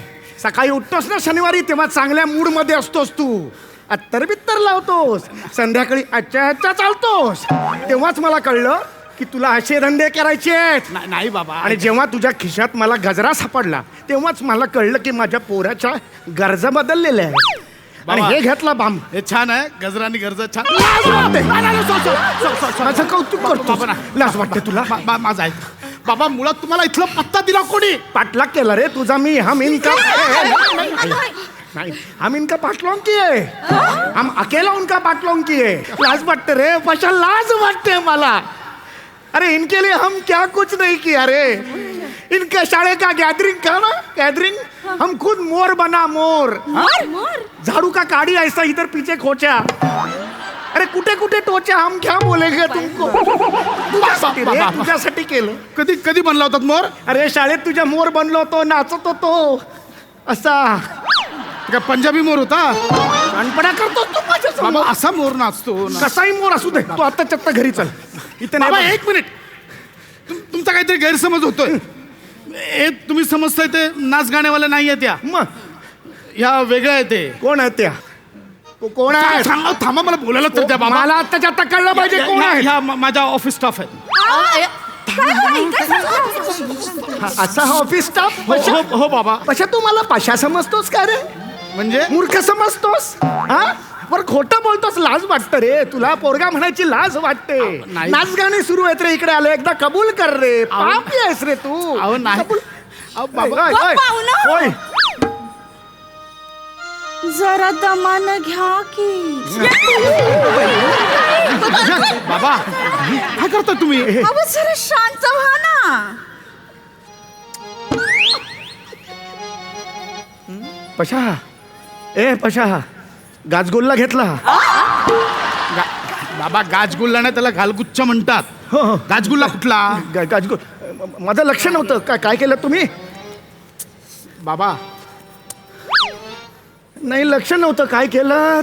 सकाळी उठतोस ना शनिवारी तेव्हा चांगल्या मूड मध्ये असतोस तू. अत्तर बित्तर लावतोस, संध्याकाळी अच्छा चालतोस. तेव्हाच मला कळलं की तुला असे धंदे करायचे आहेत. नाही बाबा. आणि जेव्हा तुझ्या खिशात मला गजरा सापडला तेव्हाच मला कळलं की माझ्या पोराच्या गरजा बदललेल्या आहेत. आणि बाबा. हे घेतला बाम. हे छान आहे, गजरानी गरज छान. माझं कौतुक करतो. बाबा ना. लाज वाटते तुला? माझा आहे बाबा. मुळात तुम्हाला इथला पत्ता दिला कोणी? पाटलाग केला रे तुझा मी. हम इनका नहीं हम इनका पाटलों की है. हम अकेला उनका पाटलों की है. लाज वाटते रे पशा, लाज वाटते मला. अरे इनके लिए हम क्या कुछ नहीं किया रे. इनके शाळे का गैदरिंग का ना गैदरिंग हम खुद मोर बना मोर. झाड़ू का काड़ी ऐसा इधर पीछे खोचा. अरे कुठे कुठे टोचा. हम क्या बोलेंगे तुमको. तुझ्यासाठी रे, तुझ्यासाठी केलं. कधी कधी बनला होतात मोर? अरे शाळेत तुझ्या मोर बनलो होतो, नाचत होतो असा. काय पंजाबी मोर होता? अनपणा करतो तू माझ्या बाबा समोर. असा मोर नाचतो ना. कसाही मोर असू दे, तू आता चत्ता घरी चल. इथे बाबा नाही. एक मिनिट. तुमचा काहीतरी गैरसमज होतोय. हे तुम्ही समजताय ते नाच गाण्यावाले नाही आहेत या. मग ह्या वेगळ्या आहे ते. कोण आहे त्या? कोण आहे? थांबा थांबा, मला बोलायला तर द्या बाबा. मला आत्ताच्या आत्ता कळलं पाहिजे कोण आहे. ह्या माझ्या ऑफिस स्टाफ आहे. असा हा ऑफिस स्टाफ. हो बाबा. पशा तू मला पशा समजतोस का रे? म्हणजे मूर्ख समजतोस हा? बरं खोटं बोलतोस. लाज वाटतं रे तुला. पोरगा म्हणायची लाज वाटते. नाही. नाच गाणी सुरू आहेत रे इकडे आलं. एकदा कबूल कर रे. पापी आहेस रे तू. अहो, नाही. कबूल. अहो, बाबा. ओय, ओय, पाहुणं. ओय. जरा दमानं घ्या की. बाबा काय करता तुम्ही? अहो जरा शांत व्हा ना. पशा ए पशा गाजगोल्ला घेतला. बाबा गाजगुल्ला नाही, त्याला घालगुच्छ म्हणतात. हो, हो. गाजगुल्ला कुठला? माझं लक्ष नव्हतं. काय काय केलं तुम्ही? बाबा नाही लक्ष नव्हतं. काय केलं?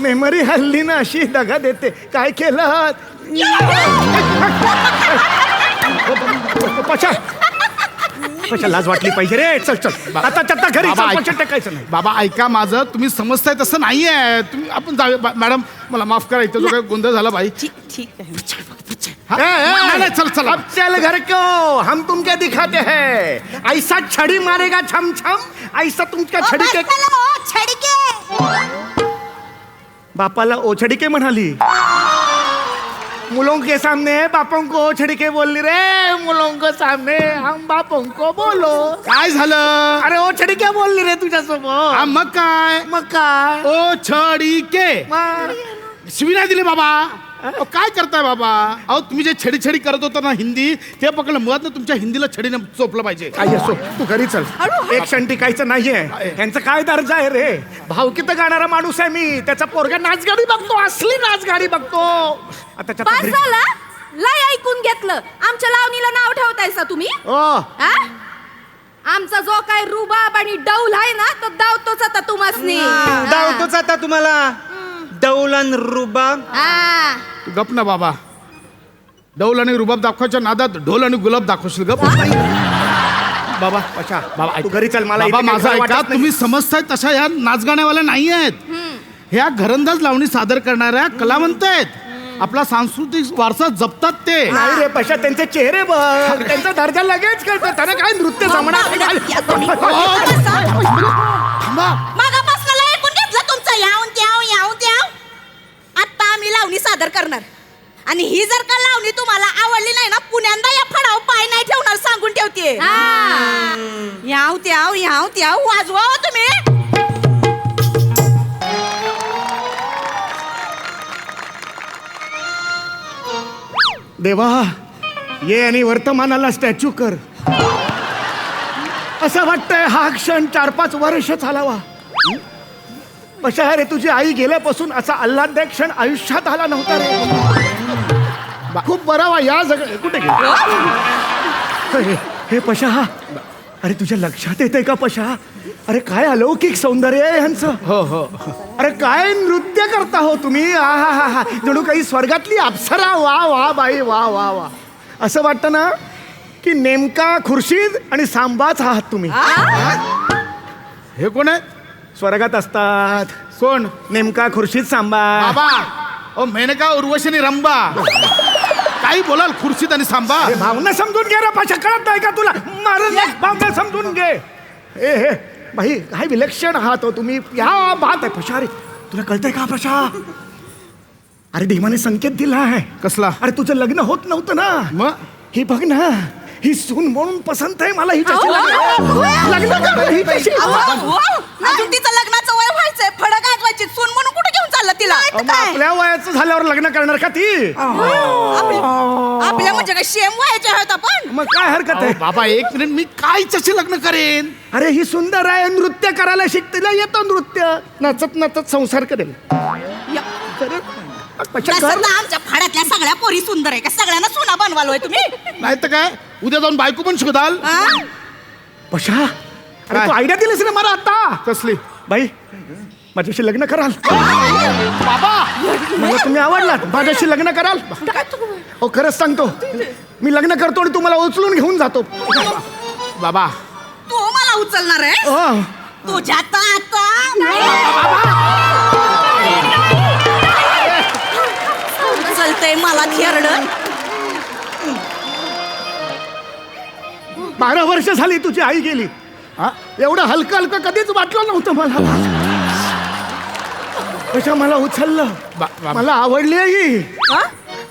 मेमरी हल्ली ना अशी दगा देते. काय केलं? पशा पशा लाज वाटली पाहिजे रे. चल चल आता चत्ता घरी बाबा, चल. ऐका. पशा टाकायचं नाही. बाबा ऐका माझं. तुम्ही समजताय तसं नाहीये. तुम्ही आपण जाऊया. मॅडम मला माफ करा, इथं जो काही गोंधळ झाला बाई. हा? नाही, नाही, चल चल. अब चल घर को हम तुमको दिखाते हैं. ऐसा छड़ी मारेगा छम छम. ऐसा तुमच्या छड़ी के बापाला ओछड़ी के म्हणाली. मुलों के सामने बापों को ओछड़ी के बोलली रे. मुलों के सामने हम बापों को बोलो. काय झालं? अरे ओछड़ी के बोलली रे तुझ्यासोबत. हा, मग काय? मग काय? ओ छडी के मग शिवी नाही दिली बाबा. अहो, काय करताय बाबा? अहो तुम्ही जे छडी छडी करत होता ना हिंदी, ते पकडलं. मुळात ना तुमच्या हिंदीला छडीने चोपलं पाहिजे. काय असो तू घरी चल. एक क्षण टिकायचं नाहीये. यांचं काय दर्जा आहे रे. भावकीत गाणारा माणूस आहे मी. त्याचा पोरगा नाचगाडी बघतो. असली नाचगाडी बघतो. आता चत्ता बस घरी. झालं. लय ऐकून घेतलं. आमच्या लावणीला नाव ठेवतायसा तुम्ही. ओ हा? आमचा जो काय रुबाब आणि डौल आहे ना, तो दावतोच आता तुम्हासनी. दावतोच आता तुम्हाला. डौलन रुबाब. हा. तू गप ना बाबा. डौल आणि रुबाब दाखवायच्या नादात ढोल आणि गुलाब दाखवशील. गप बाबा पशा बाबा तू घरी चल. मला बाबा इथे काही माझा खरं ऐका. वाटत नाही. तुम्ही समजताय तशा या नाचगाण्यावाल्या नाही आहेत. ह्या घरंदाज लावणी सादर करणाऱ्या कलावंत आहेत. आपला सांस्कृतिक वारसा जपतात ते. नाही रे पशा त्यांचे चेहरे बघ. त्यांचा दर्जा लगेच कळतो. त्यांना काय नृत्य जमणार थांबा. मागापासून लय ऐकून घेतलं तुमचं. याव त्याव याव त्याव. आता आम्ही लावणी सादर करणार. आणि ही जर का लावणी तुम्हाला आवडली नाही ना, पुण्यांदा या फडाव पाय नाही ठेवणार सांगून ठेवते. याव त्याव याव त्याव वाजवा हो तुम्ही. देवा ये आणि वर्तमानाला स्टॅच्यू कर. असं वाटतंय हा क्षण 4-5 वर्ष चालावा. पशा रे तुझी आई गेल्यापासून असा आल्हाददायक क्षण आयुष्यात आला नव्हता रे. खूप बरावा या जग. कुठे गेला हे पशा? अरे तुझ्या लक्षात येते का पशा? अरे काय अलौकिक सौंदर्य आहे ह्यांचं. हो हो. अरे काय नृत्य करता हो तुम्ही. आहा हा हा. जणू काही स्वर्गातली अप्सरा. वा वा बाई वा वा वा. असं वाटतं ना की नेमका खुर्शीद आणि सांबाच आहात तुम्ही. हे कोण आहे? स्वर्गात असतात. कोण? नेमका खुर्शीद सांबा. बाबा ओ मेनका उर्वशिनी रंबा काही बोलाल खुर्शीत आणि सांबा. हे भावना समजून घे रे पशा, कळत नाही का तुला? मारून भावना समजून घे. हे भाई काय विलक्षण आहात हो तुम्ही. या बात आहे पशा. अरे तुला कळतंय का पशा? अरे देवाने संकेत दिला आहे. कसला? अरे तुझं लग्न होत नव्हतं ना, मग ही बघ ना, ही सून म्हणून पसंत आहे मला. हिच्याशी लग्न कर, हिच्याशी. अजून तिचं लग्नाचं वय व्हायचंय, फळं गाजवायची, सून म्हणून कुठे घेऊन चाललं तिला? मग आपल्या वयाचं झाल्यावर लग्न करणार का ती? आपल्या म्हणजे काय शेम व्हायचे आहेत आपण? मग काय हरकत आहे? बाबा एक मिनिट, मी काय हिच्याशी लग्न करेन? अरे ही सुंदर आहे, नृत्य करायला शिकतेला येतं नृत्य. नाचत नाचत संसार करेल. पशा कर. नसेल ना आमच्या फाड्यातल्या सगळ्या पोरी सुंदर आहे का? सगळ्यांना सुना बनवालोय तुम्ही? नाही तर काय, उद्या जाऊन बायको पण शोधाल. हा? पशा, अरे काय? तू आयडिया दिलीस ना मला आता. कसली? बाई माझ्याशी लग्न कराल? बाबा मला तुम्ही आवडलात, माझ्याशी लग्न कराल? हो खरंच सांगतो, मी लग्न करतो आणि तू मला उचलून घेऊन जातो. बाबा तू मला उचलणार आहे? हो. तुझ्या आता उचलते मला खेरड. 12 वर्ष झाली तुझी आई गेली. एवढं हलकं हलकं कधीच वाटलं नव्हतं मला. कशा मला उचललं. मला आवडली आहे ही.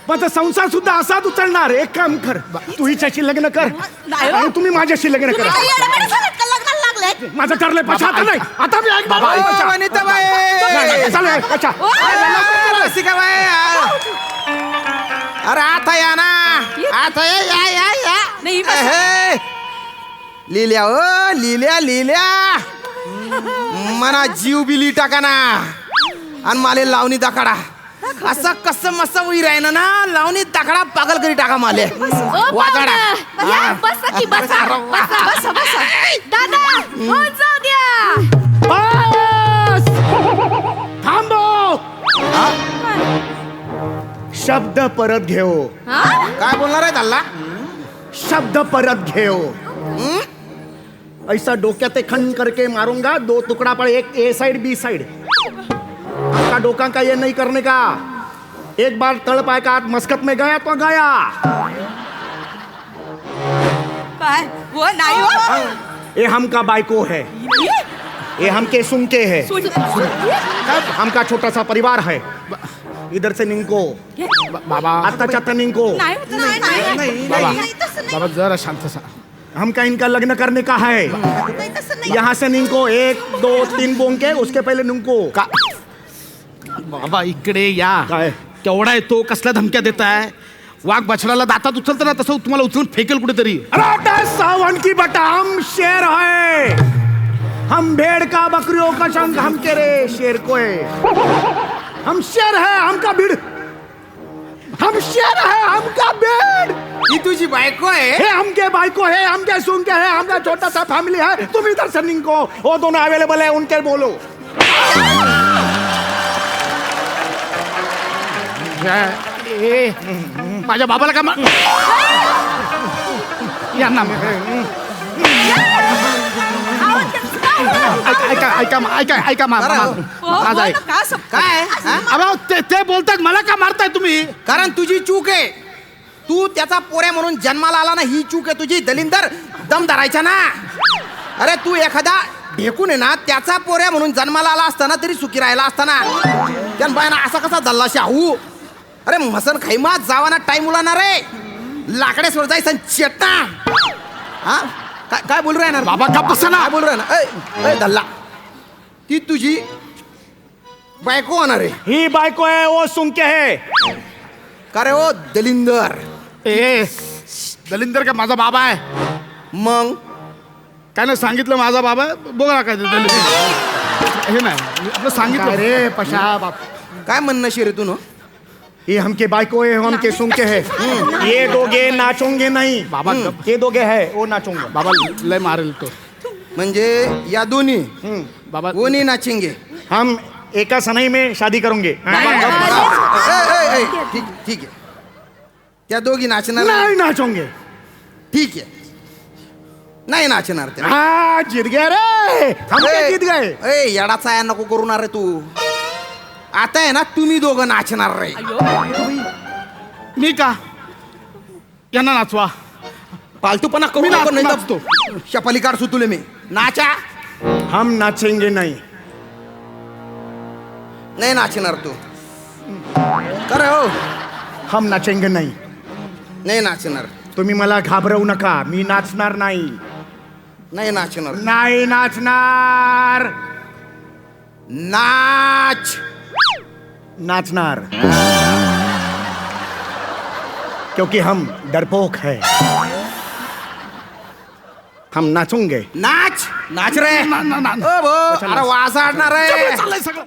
माझा संसार सुद्धा असाच उचलणार. एक काम कर, तू हिच्याशी लग्न कर नाही हो. आणि तुम्ही माझ्याशी लग्न तुम्ही करा. काही येडे-बेडे झालेत का? लग्नाला लागलेत? माझं ठरलंय पशा. आता नाही, आता मी ऐकणार नाही, पशा. नाही, चालेल, पशा. अरे आता या ना, आता या. नाही लिहिल्या ओ लिहिल्या मना जीव बिली टाका ना आणि माले लावणी दाखाडा. असं कसं मस्त उई राहिना ना, लावणी दाखाडा पागल करी टाका माले. वाजाडा. बसा की बसा बसा बसा बसा. दादा हो जाऊ द्या. बस! थांबव. शब्द परत घेऊ. काय बोलणार आहे तल्ला? शब्द परत घेऊ. ऐसा डोक्यात ते खंड करके मारूंगा, 2 टुकड़ा पड़े, एक ए साइड बी साइड. आपका डोका का ये नहीं करने का. एक बार तड़ पाए का मस्कत में गया तो गया. काय? वो नाही हो. ये हमका बाइको है, ये हमके सुनके है, हमका छोटा सा परिवार है. इधर से निंको, बाबा आता चाहता निंको. नाही होत, नाही, नाही, नाही, बाबा नाही, तसं नाही. बाबा जरा शांत सा. हमका इनका लग्न करने का है. नाही, तसं नाही. यहाँ से निंको 1 2 3 बोंग के, उसके पहले निंको. का बाबा इकडे या. काय? केवढा येतो, कसल्या धमक्या देताय? वाघ बछडाला दातात उचलतं ना, तसं तुम्हाला उचलून फेकेल कुठेतरी. अरे सावन की बटा, हम शेर है. हम भेड़ का बकरियों का शंख हम के रे शेर को है. हम शेर है, हमका भीड़. हम शेर है, हमका भीड़. ही तुझी बायको आहे? हे हमके बाइको है, हमके सुन के है, हमका छोटा सा फैमिली है. तुम इधर से निंको, वो दोनों अवेलेबल है, उनके बोलो. ए, माझ्या बाबाला का यांना ऐका माझा ऐक. का असं? काय अबे ते बोलतात, मला का मारताय तुम्ही? कारण तुझी चूक आहे. तू त्याचा पोऱ्या म्हणून जन्माला आला ना, ही चूक आहे तुझी. दलिंदर दम धरायचा ना. अरे तू एखादा ढेकून आहे ना, त्याचा पोऱ्या म्हणून जन्माला आला असताना तरी सुखी राहिला असताना. त्यान बायना असा कसा धल्ला शाहू. अरे मसन खैमा जावाना टाइम उलाणार रे. लाकडे सोड जायचं चेटा. हा काय बोलू राहणार बाबा का बसा ना. काय बोलू राहणार? धल्ला ती तुझी बायको होणार आहे. ही बाइको है, वो सुन के है. का रे ओ दलिंदर? ए दलिंदर का माझा बाबा आहे. मग काय नाही सांगितलं माझा बाबा. बघा ना काय ते दलिंदर. हे नाही आपलं सांगितलं. अरे पशा बाप, काय म्हणणं शिरे तू न? ये हमके बाइको है, हमके सुन के है. ये दोगे नाचोंगे नहीं. बाबा ये दोगे है, वो नाचोंगे. बाबा लय मारेल तो. म्हणजे या दोन्ही बाबा कोणी नाचेंगे? हम एका सनई में शादी करेंगे. ठीक ठीक आहे. त्या दोघी नाचणार नहीं नाचोंगे. ठीक आहे. नाही नाचणार त्या. हाँ जीत गए रे, हम क्या जीत गए. ए येडाचा या नको करू ना रे तू. आता आहे ना तुम्ही दोघं नाचणार रे. मी का यांना नाचवा. पालतूपणा करू मी नको, नाही नाचतो. तर शपाली काढ सुतुले मी. नाचा. हम नाचेंगे नहीं. नाही नाचणार तू. कर हो. हम नाचेंगे नहीं. नाही नाचणार. तुम्ही मला घाबरवू नका, मी नाचणार नाही. नाही नाचणार. नाही नाचणार. नाच. नाचणार. क्योंकि हम डरपोक है. हम नाचेंगे. नाच. नाच रे. ना, ना, ना. ओ भो, अरे वाजाडणार आहे. चाललंय सगळं.